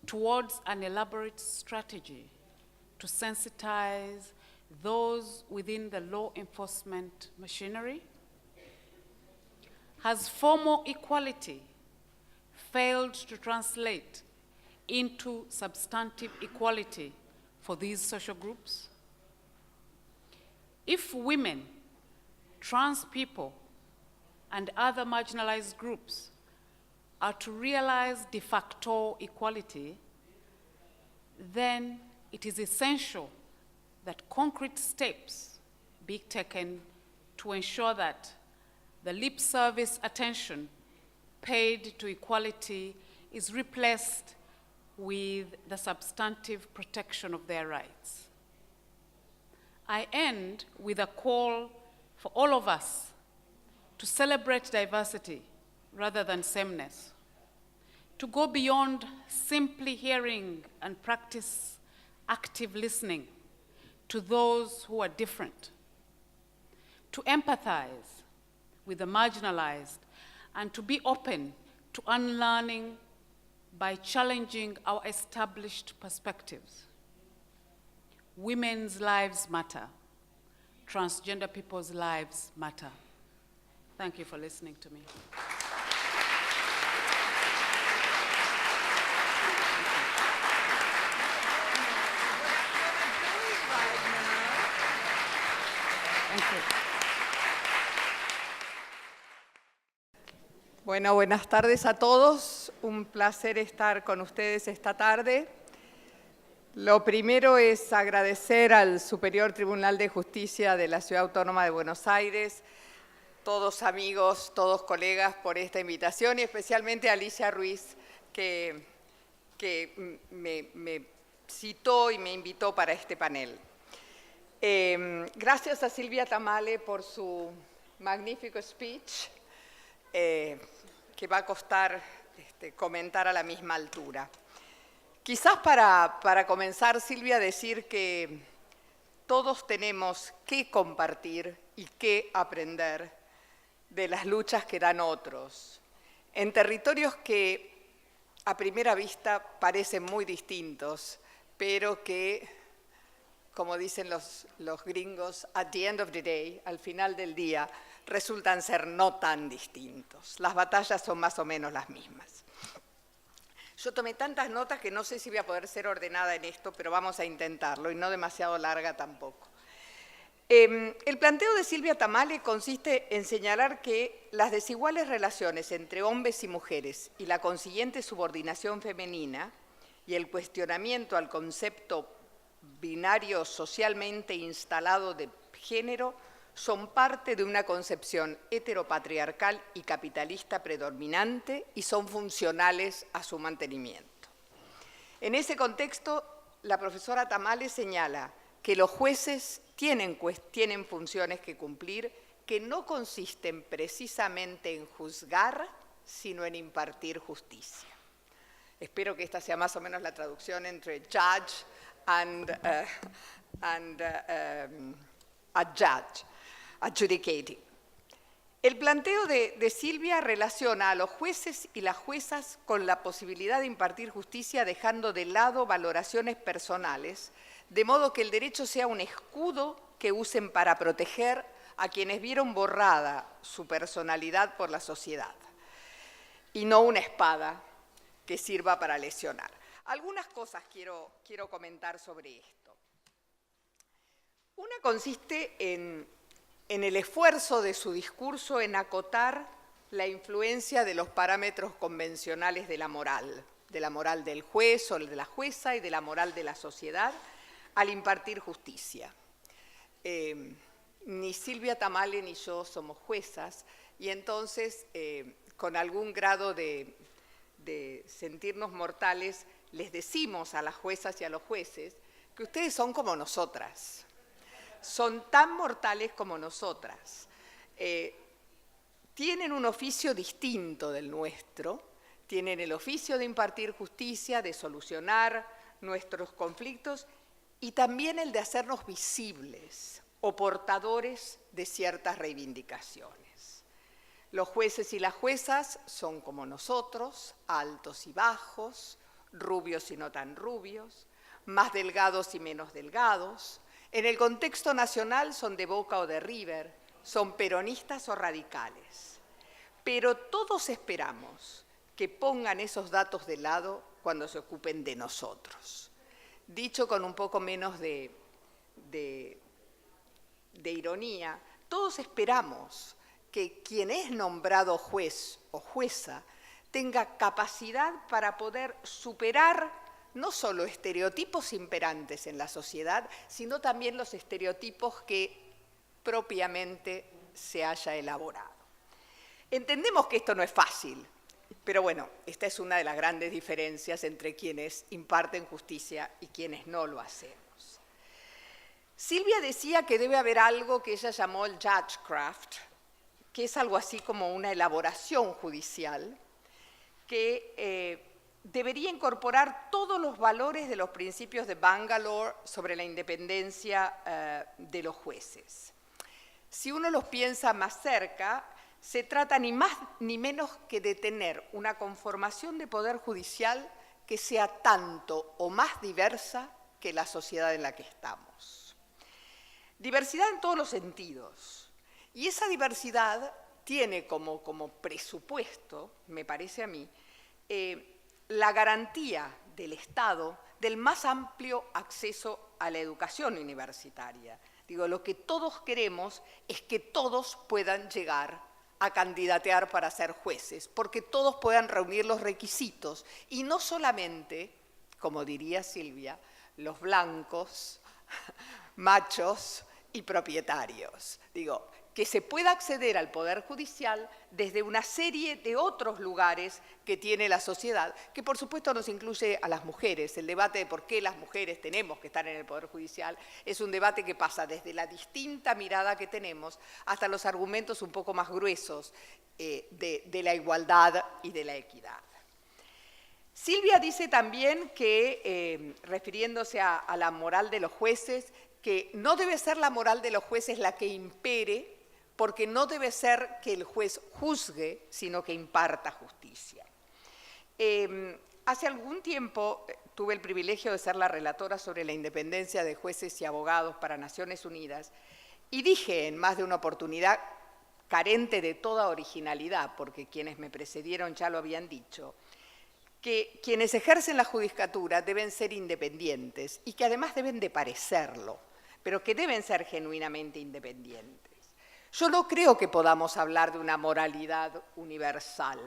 towards an elaborate strategy to sensitize those within the law enforcement machinery? Has formal equality failed to translate into substantive equality for these social groups? If women, trans people, and other marginalized groups are to realize de facto equality, then it is essential that concrete steps be taken to ensure that the lip service attention paid to equality is replaced with the substantive protection of their rights. I end with a call for all of us to celebrate diversity rather than sameness, to go beyond simply hearing and practice active listening to those who are different, to empathize with the marginalized, and to be open to unlearning by challenging our established perspectives. Women's lives matter. Transgender people's lives matter. Thank you for listening to me. Thank you. Bueno, buenas tardes a todos. Un placer estar con ustedes esta tarde. Lo primero es agradecer al Superior Tribunal de Justicia de la Ciudad Autónoma de Buenos Aires, todos amigos, todos colegas, por esta invitación, y especialmente a Alicia Ruiz, que me citó y me invitó para este panel. Gracias a Sylvia Tamale por su magnífico speech, que va a costar comentar a la misma altura. Quizás para comenzar, Sylvia, decir que todos tenemos que compartir y que aprender de las luchas que dan otros, en territorios que a primera vista parecen muy distintos, pero que, como dicen los gringos, at the end of the day, al final del día, resultan ser no tan distintos. Las batallas son más o menos las mismas. Yo tomé tantas notas que no sé si voy a poder ser ordenada en esto, pero vamos a intentarlo, y no demasiado larga tampoco. El planteo de Sylvia Tamale consiste en señalar que las desiguales relaciones entre hombres y mujeres y la consiguiente subordinación femenina y el cuestionamiento al concepto binario socialmente instalado de género son parte de una concepción heteropatriarcal y capitalista predominante y son funcionales a su mantenimiento. En ese contexto, la profesora Tamale señala que los jueces tienen funciones que cumplir que no consisten precisamente en juzgar, sino en impartir justicia. Espero que esta sea más o menos la traducción entre judge and a judge, adjudicating. El planteo de Sylvia relaciona a los jueces y las juezas con la posibilidad de impartir justicia dejando de lado valoraciones personales, de modo que el derecho sea un escudo que usen para proteger a quienes vieron borrada su personalidad por la sociedad, y no una espada que sirva para lesionar. Algunas cosas quiero comentar sobre esto. Una consiste en el esfuerzo de su discurso en acotar la influencia de los parámetros convencionales de la moral del juez o de la jueza y de la moral de la sociedad al impartir justicia. Ni Sylvia, Tamale ni yo somos juezas y entonces con algún grado de sentirnos mortales les decimos a las juezas y a los jueces que ustedes son como nosotras. Son tan mortales como nosotras. Tienen un oficio distinto del nuestro, tienen el oficio de impartir justicia, de solucionar nuestros conflictos y también el de hacernos visibles o portadores de ciertas reivindicaciones. Los jueces y las juezas son como nosotros, altos y bajos, rubios y no tan rubios, más delgados y menos delgados. En el contexto nacional son de Boca o de River, son peronistas o radicales. Pero todos esperamos que pongan esos datos de lado cuando se ocupen de nosotros. Dicho con un poco menos de ironía, todos esperamos que quien es nombrado juez o jueza tenga capacidad para poder superar no solo estereotipos imperantes en la sociedad, sino también los estereotipos que propiamente se haya elaborado. Entendemos que esto no es fácil, pero bueno, esta es una de las grandes diferencias entre quienes imparten justicia y quienes no lo hacemos. Sylvia decía que debe haber algo que ella llamó el judgecraft, que es algo así como una elaboración judicial, que debería incorporar todos los valores de los principios de Bangalore sobre la independencia de los jueces. Si uno los piensa más cerca, se trata ni más ni menos que de tener una conformación de poder judicial que sea tanto o más diversa que la sociedad en la que estamos. Diversidad en todos los sentidos. Y esa diversidad tiene como presupuesto, me parece a mí, la garantía del Estado del más amplio acceso a la educación universitaria. Digo, lo que todos queremos es que todos puedan llegar a candidatear para ser jueces, porque todos puedan reunir los requisitos, y no solamente, como diría Sylvia, los blancos, machos y propietarios. Digo, que se pueda acceder al Poder Judicial desde una serie de otros lugares que tiene la sociedad, que por supuesto nos incluye a las mujeres. El debate de por qué las mujeres tenemos que estar en el Poder Judicial es un debate que pasa desde la distinta mirada que tenemos hasta los argumentos un poco más gruesos de la igualdad y de la equidad. Sylvia dice también que, refiriéndose a la moral de los jueces, que no debe ser la moral de los jueces la que impere, porque no debe ser que el juez juzgue, sino que imparta justicia. Hace algún tiempo tuve el privilegio de ser la relatora sobre la independencia de jueces y abogados para Naciones Unidas, y dije en más de una oportunidad, carente de toda originalidad, porque quienes me precedieron ya lo habían dicho, que quienes ejercen la judicatura deben ser independientes y que además deben de parecerlo, pero que deben ser genuinamente independientes. Yo no creo que podamos hablar de una moralidad universal.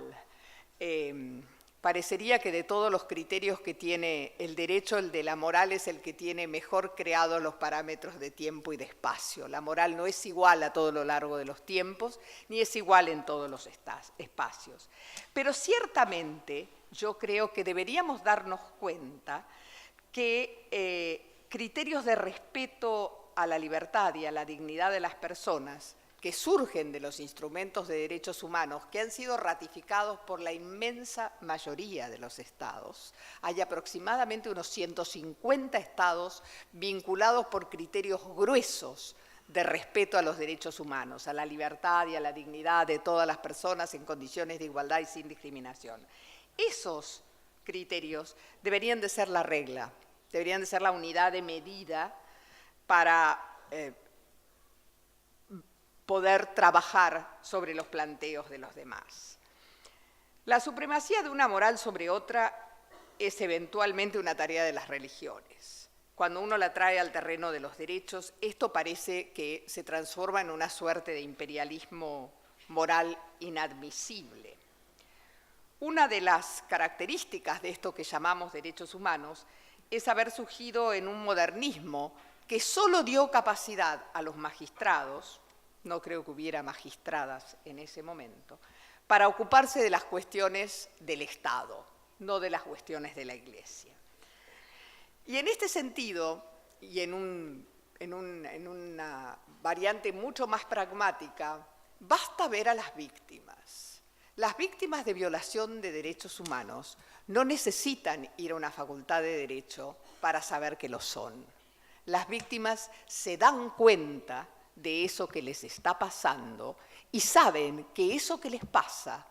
Parecería que de todos los criterios que tiene el derecho, el de la moral es el que tiene mejor creados los parámetros de tiempo y de espacio. La moral no es igual a todo lo largo de los tiempos, ni es igual en todos los espacios. Pero ciertamente yo creo que deberíamos darnos cuenta que criterios de respeto a la libertad y a la dignidad de las personas que surgen de los instrumentos de derechos humanos que han sido ratificados por la inmensa mayoría de los estados. Hay aproximadamente unos 150 estados vinculados por criterios gruesos de respeto a los derechos humanos, a la libertad y a la dignidad de todas las personas en condiciones de igualdad y sin discriminación. Esos criterios deberían de ser la regla, deberían de ser la unidad de medida para poder trabajar sobre los planteos de los demás. La supremacía de una moral sobre otra es eventualmente una tarea de las religiones. Cuando uno la trae al terreno de los derechos, esto parece que se transforma en una suerte de imperialismo moral inadmisible. Una de las características de esto que llamamos derechos humanos es haber surgido en un modernismo que solo dio capacidad a los magistrados, no creo que hubiera magistradas en ese momento, para ocuparse de las cuestiones del Estado, no de las cuestiones de la Iglesia. Y en este sentido, y en una variante mucho más pragmática, basta ver a las víctimas. Las víctimas de violación de derechos humanos no necesitan ir a una facultad de Derecho para saber que lo son. Las víctimas se dan cuenta de eso que les está pasando y saben que eso que les pasa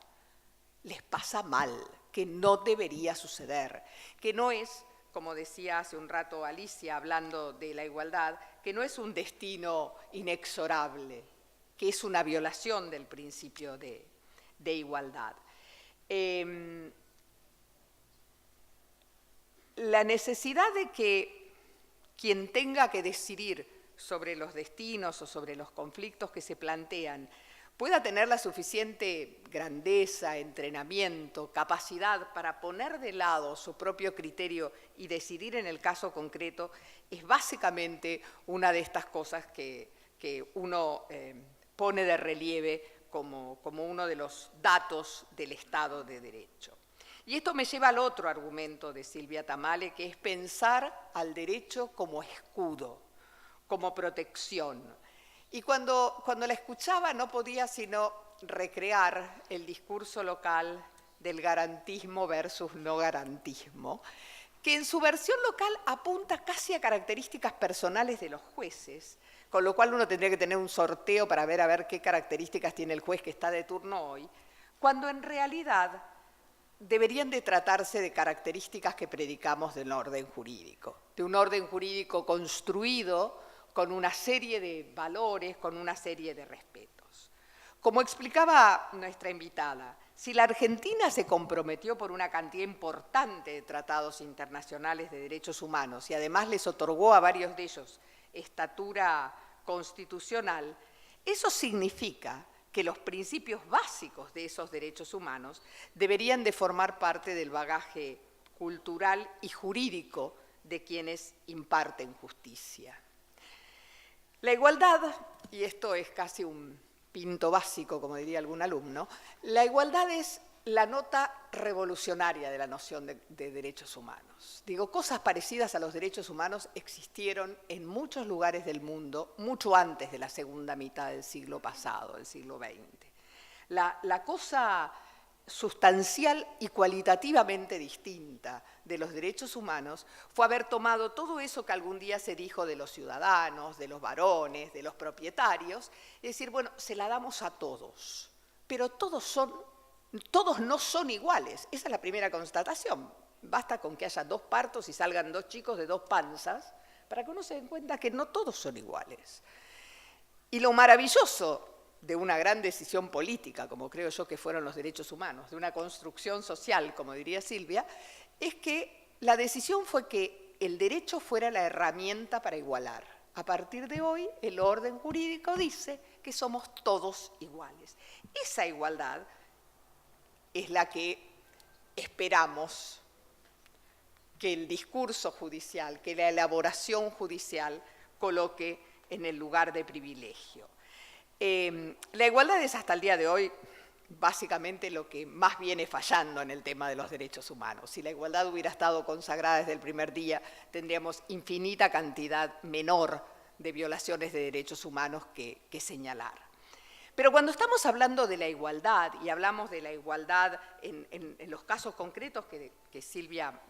mal, que no debería suceder, que no es, como decía hace un rato Alicia hablando de la igualdad, que no es un destino inexorable, que es una violación del principio de igualdad. La necesidad de que quien tenga que decidir sobre los destinos o sobre los conflictos que se plantean pueda tener la suficiente grandeza, entrenamiento, capacidad para poner de lado su propio criterio y decidir en el caso concreto, es básicamente una de estas cosas que uno pone de relieve como uno de los datos del Estado de Derecho. Y esto me lleva al otro argumento de Sylvia Tamale, que es pensar al derecho como escudo, como protección. Y cuando la escuchaba no podía sino recrear el discurso local del garantismo versus no garantismo, que en su versión local apunta casi a características personales de los jueces, con lo cual uno tendría que tener un sorteo para ver a ver qué características tiene el juez que está de turno hoy, cuando en realidad deberían de tratarse de características que predicamos del orden jurídico, de un orden jurídico construido con una serie de valores, con una serie de respetos. Como explicaba nuestra invitada, si la Argentina se comprometió por una cantidad importante de tratados internacionales de derechos humanos y además les otorgó a varios de ellos estatura constitucional, eso significa que los principios básicos de esos derechos humanos deberían de formar parte del bagaje cultural y jurídico de quienes imparten justicia. La igualdad, y esto es casi un Pinto básico, como diría algún alumno, la igualdad es la nota revolucionaria de la noción de derechos humanos. Digo, cosas parecidas a los derechos humanos existieron en muchos lugares del mundo, mucho antes de la segunda mitad del siglo pasado, del siglo XX. La cosa sustancial y cualitativamente distinta de los derechos humanos fue haber tomado todo eso que algún día se dijo de los ciudadanos, de los varones, de los propietarios, y decir, bueno, se la damos a todos, pero todos no son iguales. Esa es la primera constatación. Basta con que haya 2 partos y salgan 2 chicos de 2 panzas para que uno se dé cuenta que no todos son iguales. Y lo maravilloso de una gran decisión política, como creo yo que fueron los derechos humanos, de una construcción social, como diría Sylvia, es que la decisión fue que el derecho fuera la herramienta para igualar. A partir de hoy, el orden jurídico dice que somos todos iguales. Esa igualdad es la que esperamos que el discurso judicial, que la elaboración judicial coloque en el lugar de privilegio. La igualdad es hasta el día de hoy básicamente lo que más viene fallando en el tema de los derechos humanos. Si la igualdad hubiera estado consagrada desde el primer día, tendríamos infinita cantidad menor de violaciones de derechos humanos que señalar. Pero cuando estamos hablando de la igualdad, y hablamos de la igualdad en los casos concretos que Sylvia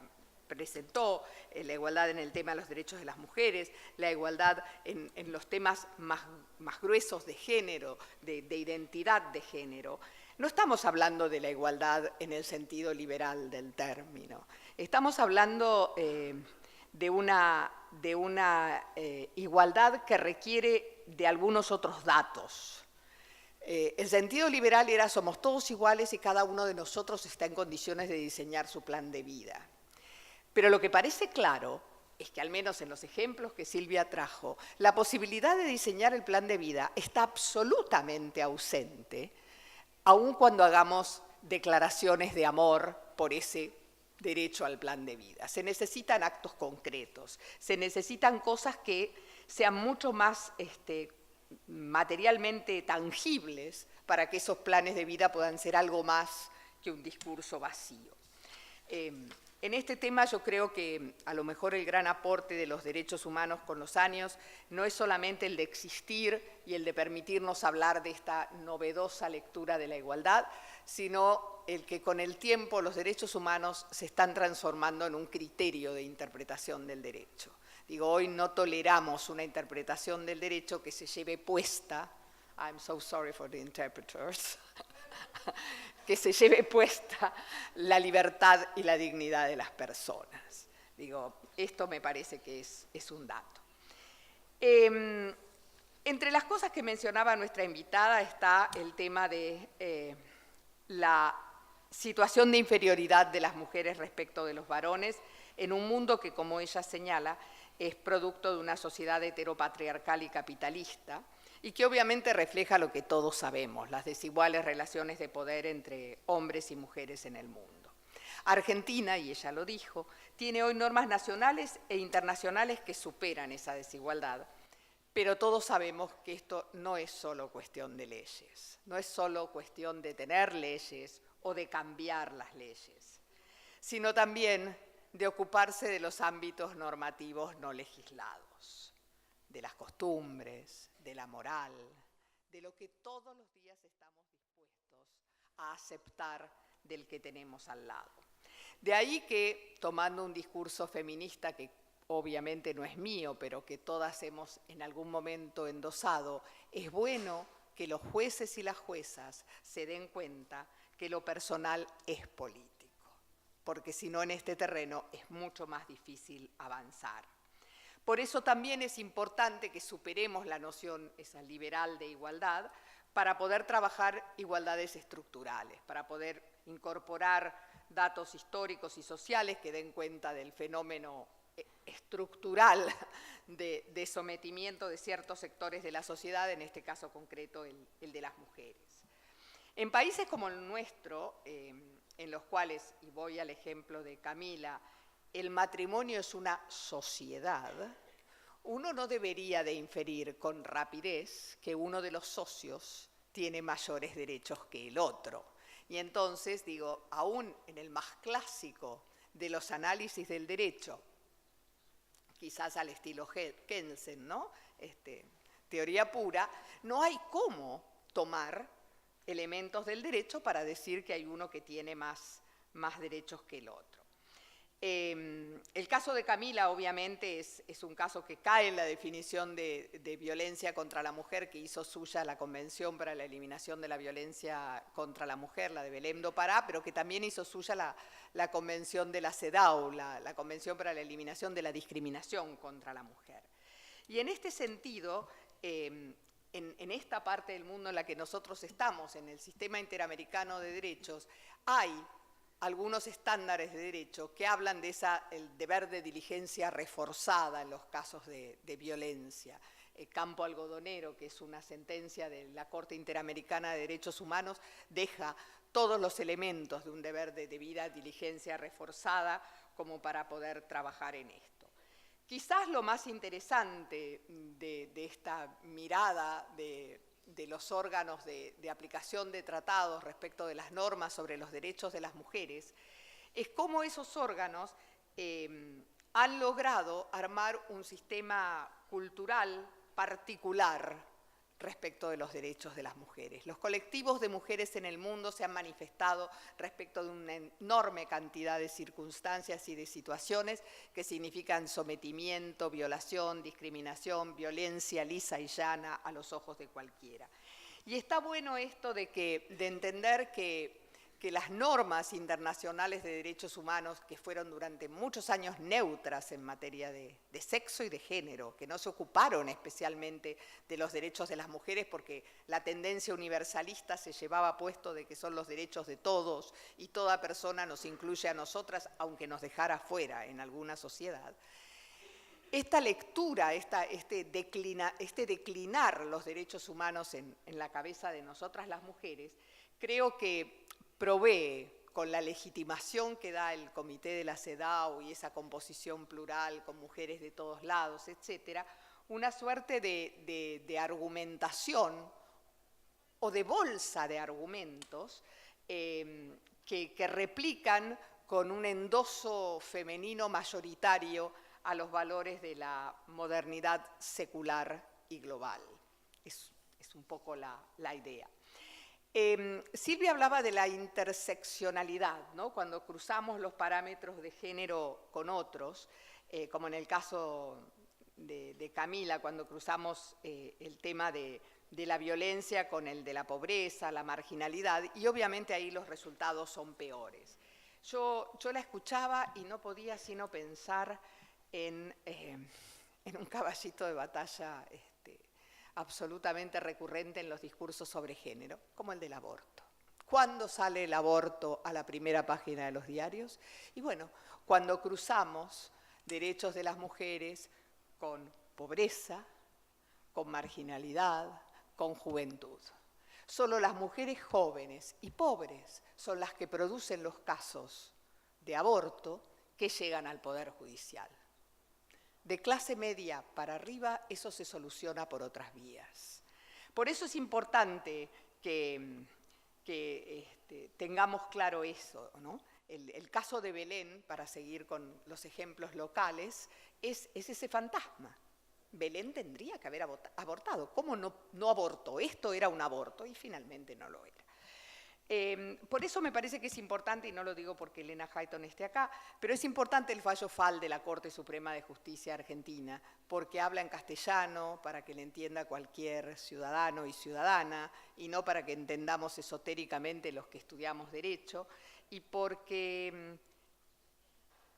presentó, la igualdad en el tema de los derechos de las mujeres, la igualdad en los temas más gruesos de género, de identidad de género. No estamos hablando de la igualdad en el sentido liberal del término. Estamos hablando de una igualdad que requiere de algunos otros datos. El sentido liberal era somos todos iguales y cada uno de nosotros está en condiciones de diseñar su plan de vida. Pero lo que parece claro es que, al menos en los ejemplos que Sylvia trajo, la posibilidad de diseñar el plan de vida está absolutamente ausente, aun cuando hagamos declaraciones de amor por ese derecho al plan de vida. Se necesitan actos concretos, se necesitan cosas que sean mucho más materialmente tangibles para que esos planes de vida puedan ser algo más que un discurso vacío. En este tema yo creo que a lo mejor el gran aporte de los derechos humanos con los años no es solamente el de existir y el de permitirnos hablar de esta novedosa lectura de la igualdad, sino el que con el tiempo los derechos humanos se están transformando en un criterio de interpretación del derecho. Digo, hoy no toleramos una interpretación del derecho que se lleve puesta, I'm so sorry for the interpreters, que se lleve puesta la libertad y la dignidad de las personas. Digo, esto me parece que es un dato. Entre las cosas que mencionaba nuestra invitada está el tema de la situación de inferioridad de las mujeres respecto de los varones en un mundo que, como ella señala, es producto de una sociedad heteropatriarcal y capitalista, y que obviamente refleja lo que todos sabemos, las desiguales relaciones de poder entre hombres y mujeres en el mundo. Argentina, y ella lo dijo, tiene hoy normas nacionales e internacionales que superan esa desigualdad, pero todos sabemos que esto no es solo cuestión de leyes, no es solo cuestión de tener leyes o de cambiar las leyes, sino también de ocuparse de los ámbitos normativos no legislados, de las costumbres, de la moral, de lo que todos los días estamos dispuestos a aceptar del que tenemos al lado. De ahí que, tomando un discurso feminista que obviamente no es mío, pero que todas hemos en algún momento endosado, es bueno que los jueces y las juezas se den cuenta que lo personal es político, porque si no en este terreno es mucho más difícil avanzar. Por eso también es importante que superemos la noción esa liberal de igualdad para poder trabajar igualdades estructurales, para poder incorporar datos históricos y sociales que den cuenta del fenómeno estructural de sometimiento de ciertos sectores de la sociedad, en este caso concreto el de las mujeres. En países como el nuestro, en los cuales, y voy al ejemplo de Camila, el matrimonio es una sociedad, uno no debería de inferir con rapidez que uno de los socios tiene mayores derechos que el otro. Y entonces, digo, aún en el más clásico de los análisis del derecho, quizás al estilo Kelsen, ¿no? Teoría pura, no hay cómo tomar elementos del derecho para decir que hay uno que tiene más derechos que el otro. El caso de Camila, obviamente, es un caso que cae en la definición de violencia contra la mujer que hizo suya la Convención para la Eliminación de la Violencia contra la Mujer, la de Belém do Pará, pero que también hizo suya la Convención de la CEDAW, la Convención para la Eliminación de la Discriminación contra la Mujer. Y en este sentido, en esta parte del mundo en la que nosotros estamos, en el sistema interamericano de derechos, hay algunos estándares de derecho que hablan de el deber de diligencia reforzada en los casos de violencia. Campo Algodonero, que es una sentencia de la Corte Interamericana de Derechos Humanos, deja todos los elementos de un deber de debida diligencia reforzada como para poder trabajar en esto. Quizás lo más interesante de esta mirada de los órganos de aplicación de tratados respecto de las normas sobre los derechos de las mujeres, es cómo esos órganos han logrado armar un sistema cultural particular respecto de los derechos de las mujeres. Los colectivos de mujeres en el mundo se han manifestado respecto de una enorme cantidad de circunstancias y de situaciones que significan sometimiento, violación, discriminación, violencia lisa y llana a los ojos de cualquiera. Y está bueno esto de entender que las normas internacionales de derechos humanos, que fueron durante muchos años neutras en materia de sexo y de género, que no se ocuparon especialmente de los derechos de las mujeres porque la tendencia universalista se llevaba puesto de que son los derechos de todos y toda persona nos incluye a nosotras, aunque nos dejara fuera en alguna sociedad. Esta lectura, este declinar los derechos humanos en la cabeza de nosotras las mujeres, creo que provee, con la legitimación que da el Comité de la CEDAW y esa composición plural con mujeres de todos lados, etcétera, una suerte de argumentación o de bolsa de argumentos que replican con un endoso femenino mayoritario a los valores de la modernidad secular y global. Es un poco la idea. Sylvia hablaba de la interseccionalidad, ¿no? Cuando cruzamos los parámetros de género con otros, como en el caso de Camila, cuando cruzamos el tema de la violencia con el de la pobreza, la marginalidad, y obviamente ahí los resultados son peores. Yo la escuchaba y no podía sino pensar en un caballito de batalla absolutamente recurrente en los discursos sobre género, como el del aborto. ¿Cuándo sale el aborto a la primera página de los diarios? Y bueno, cuando cruzamos derechos de las mujeres con pobreza, con marginalidad, con juventud. Solo las mujeres jóvenes y pobres son las que producen los casos de aborto que llegan al Poder Judicial. De clase media para arriba, eso se soluciona por otras vías. Por eso es importante que tengamos claro eso, ¿no? El caso de Belén, para seguir con los ejemplos locales, es ese fantasma. Belén tendría que haber abortado. ¿Cómo no abortó? Esto era un aborto y finalmente no lo era. Por eso me parece que es importante, y no lo digo porque Elena Hayton esté acá, pero es importante el fallo FAL de la Corte Suprema de Justicia Argentina, porque habla en castellano para que le entienda cualquier ciudadano y ciudadana, y no para que entendamos esotéricamente los que estudiamos Derecho, y porque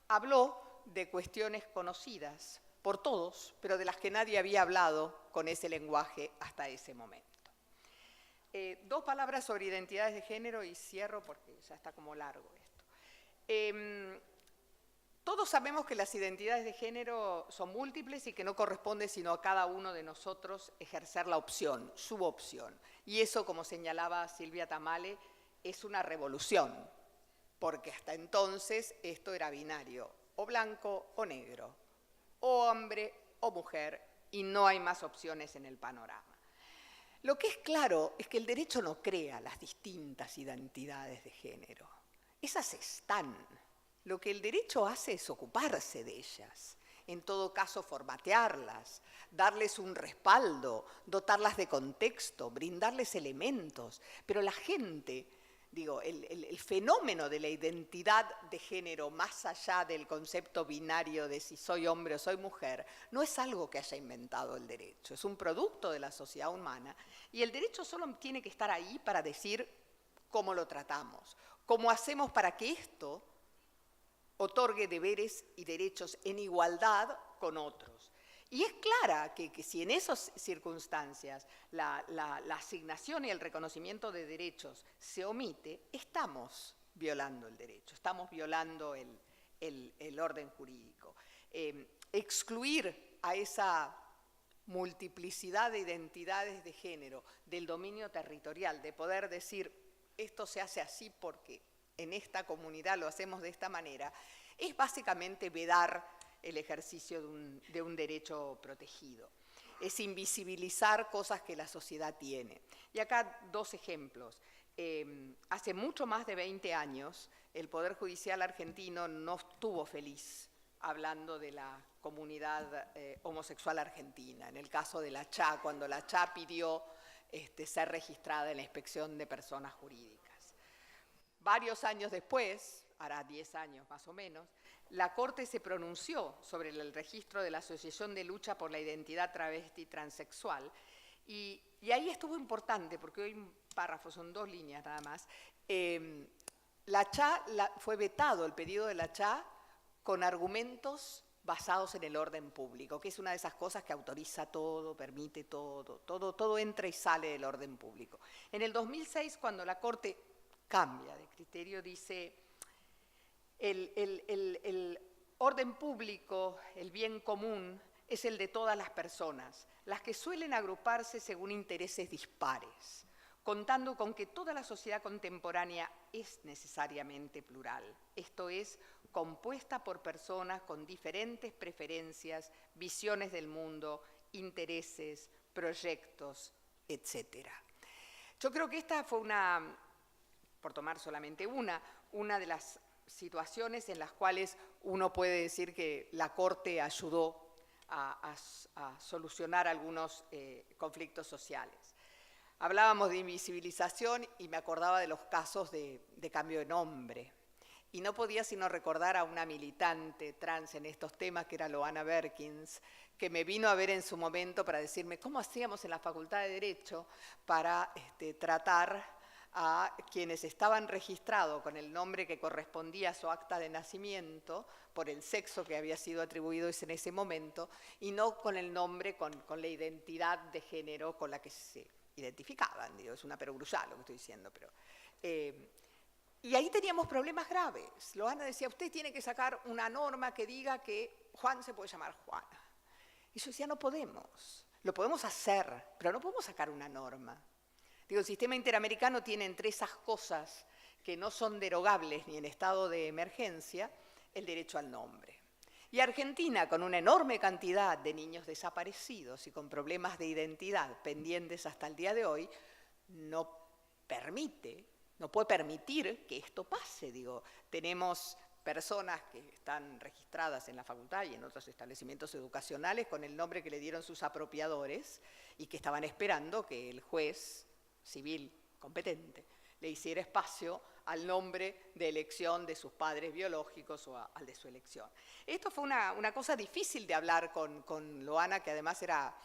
habló de cuestiones conocidas por todos, pero de las que nadie había hablado con ese lenguaje hasta ese momento. Dos palabras sobre identidades de género y cierro porque ya está como largo esto. Todos sabemos que las identidades de género son múltiples y que no corresponde sino a cada uno de nosotros ejercer la opción, su opción. Y eso, como señalaba Sylvia Tamale, es una revolución, porque hasta entonces esto era binario, o blanco o negro, o hombre o mujer, y no hay más opciones en el panorama. Lo que es claro es que el derecho no crea las distintas identidades de género. Esas están. Lo que el derecho hace es ocuparse de ellas. En todo caso, formatearlas, darles un respaldo, dotarlas de contexto, brindarles elementos. Pero la gente, el fenómeno de la identidad de género, más allá del concepto binario de si soy hombre o soy mujer, no es algo que haya inventado el derecho, es un producto de la sociedad humana, y el derecho solo tiene que estar ahí para decir cómo lo tratamos, cómo hacemos para que esto otorgue deberes y derechos en igualdad con otros. Y es clara que si en esas circunstancias la asignación y el reconocimiento de derechos se omite, estamos violando el derecho, estamos violando el orden jurídico. Excluir a esa multiplicidad de identidades de género del dominio territorial, de poder decir esto se hace así porque en esta comunidad lo hacemos de esta manera, es básicamente vedar el ejercicio de un derecho protegido. Es invisibilizar cosas que la sociedad tiene. Y acá dos ejemplos. Hace mucho más de 20 años, el Poder Judicial argentino no estuvo feliz hablando de la comunidad homosexual argentina. En el caso de la CHA, cuando la CHA pidió ser registrada en la Inspección de Personas Jurídicas. Varios años después, hará 10 años más o menos, la Corte se pronunció sobre el registro de la Asociación de Lucha por la Identidad Travesti Transexual y ahí estuvo importante, porque hoy un párrafo, son 2 líneas nada más. La CHA fue vetado el pedido de la CHA con argumentos basados en el orden público, que es una de esas cosas que autoriza todo, permite todo entra y sale del orden público. En el 2006, cuando la Corte cambia de criterio, dice el orden público, el bien común, es el de todas las personas, las que suelen agruparse según intereses dispares, contando con que toda la sociedad contemporánea es necesariamente plural, esto es, compuesta por personas con diferentes preferencias, visiones del mundo, intereses, proyectos, etc. Yo creo que esta fue por tomar solamente una de las situaciones en las cuales uno puede decir que la Corte ayudó a solucionar algunos conflictos sociales. Hablábamos de invisibilización y me acordaba de los casos de cambio de nombre. Y no podía sino recordar a una militante trans en estos temas, que era Loana Berkins, que me vino a ver en su momento para decirme cómo hacíamos en la Facultad de Derecho para tratar a quienes estaban registrados con el nombre que correspondía a su acta de nacimiento, por el sexo que había sido atribuido en ese momento, y no con el nombre, con la identidad de género con la que se identificaban. Digo, es una perogrullada lo que estoy diciendo, pero... y ahí teníamos problemas graves. Loana decía, usted tiene que sacar una norma que diga que Juan se puede llamar Juana. Y yo decía, no podemos. Lo podemos hacer, pero no podemos sacar una norma. Digo, el sistema interamericano tiene entre esas cosas que no son derogables ni en estado de emergencia, el derecho al nombre. Y Argentina, con una enorme cantidad de niños desaparecidos y con problemas de identidad pendientes hasta el día de hoy, no puede permitir que esto pase. Digo, tenemos personas que están registradas en la facultad y en otros establecimientos educacionales con el nombre que le dieron sus apropiadores y que estaban esperando que el juez civil competente le hiciera espacio al nombre de elección de sus padres biológicos o al de su elección. Esto fue una cosa difícil de hablar con Loana, que además era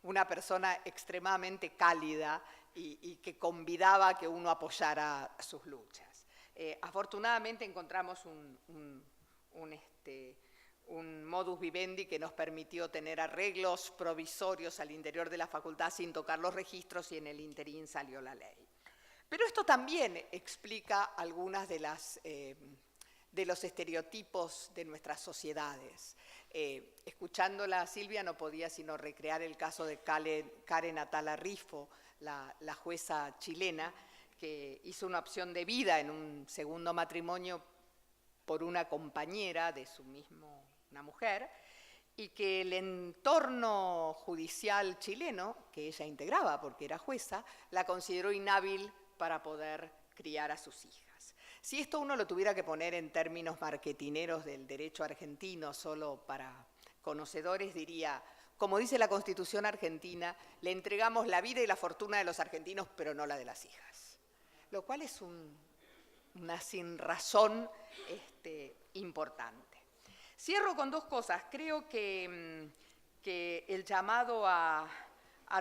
una persona extremadamente cálida y que convidaba a que uno apoyara sus luchas. Afortunadamente encontramos un modus vivendi que nos permitió tener arreglos provisorios al interior de la facultad sin tocar los registros y en el interín salió la ley. Pero esto también explica algunas de los estereotipos de nuestras sociedades. Escuchándola a Sylvia no podía sino recrear el caso de Karen Atala Rifo, la jueza chilena, que hizo una opción de vida en un segundo matrimonio por una compañera de su mismo, una mujer, y que el entorno judicial chileno, que ella integraba porque era jueza, la consideró inhábil para poder criar a sus hijas. Si esto uno lo tuviera que poner en términos marketineros del derecho argentino, solo para conocedores, diría, como dice la Constitución argentina, le entregamos la vida y la fortuna de los argentinos, pero no la de las hijas. Lo cual es una sinrazón importante. Cierro con 2 cosas. Creo que el llamado a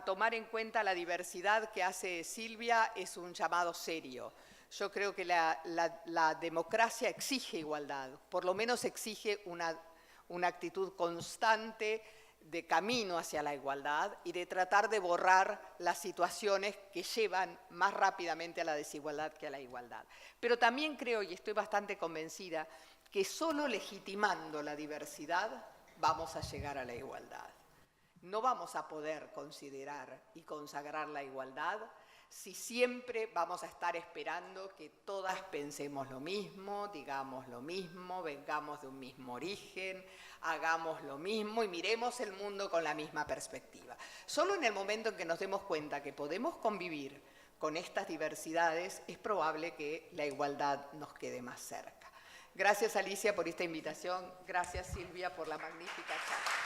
tomar en cuenta la diversidad que hace Sylvia es un llamado serio. Yo creo que la democracia exige igualdad, por lo menos exige una actitud constante de camino hacia la igualdad y de tratar de borrar las situaciones que llevan más rápidamente a la desigualdad que a la igualdad. Pero también creo, y estoy bastante convencida, que solo legitimando la diversidad vamos a llegar a la igualdad. No vamos a poder considerar y consagrar la igualdad si siempre vamos a estar esperando que todas pensemos lo mismo, digamos lo mismo, vengamos de un mismo origen, hagamos lo mismo y miremos el mundo con la misma perspectiva. Solo en el momento en que nos demos cuenta que podemos convivir con estas diversidades, es probable que la igualdad nos quede más cerca. Gracias Alicia por esta invitación, gracias Silvia por la magnífica charla.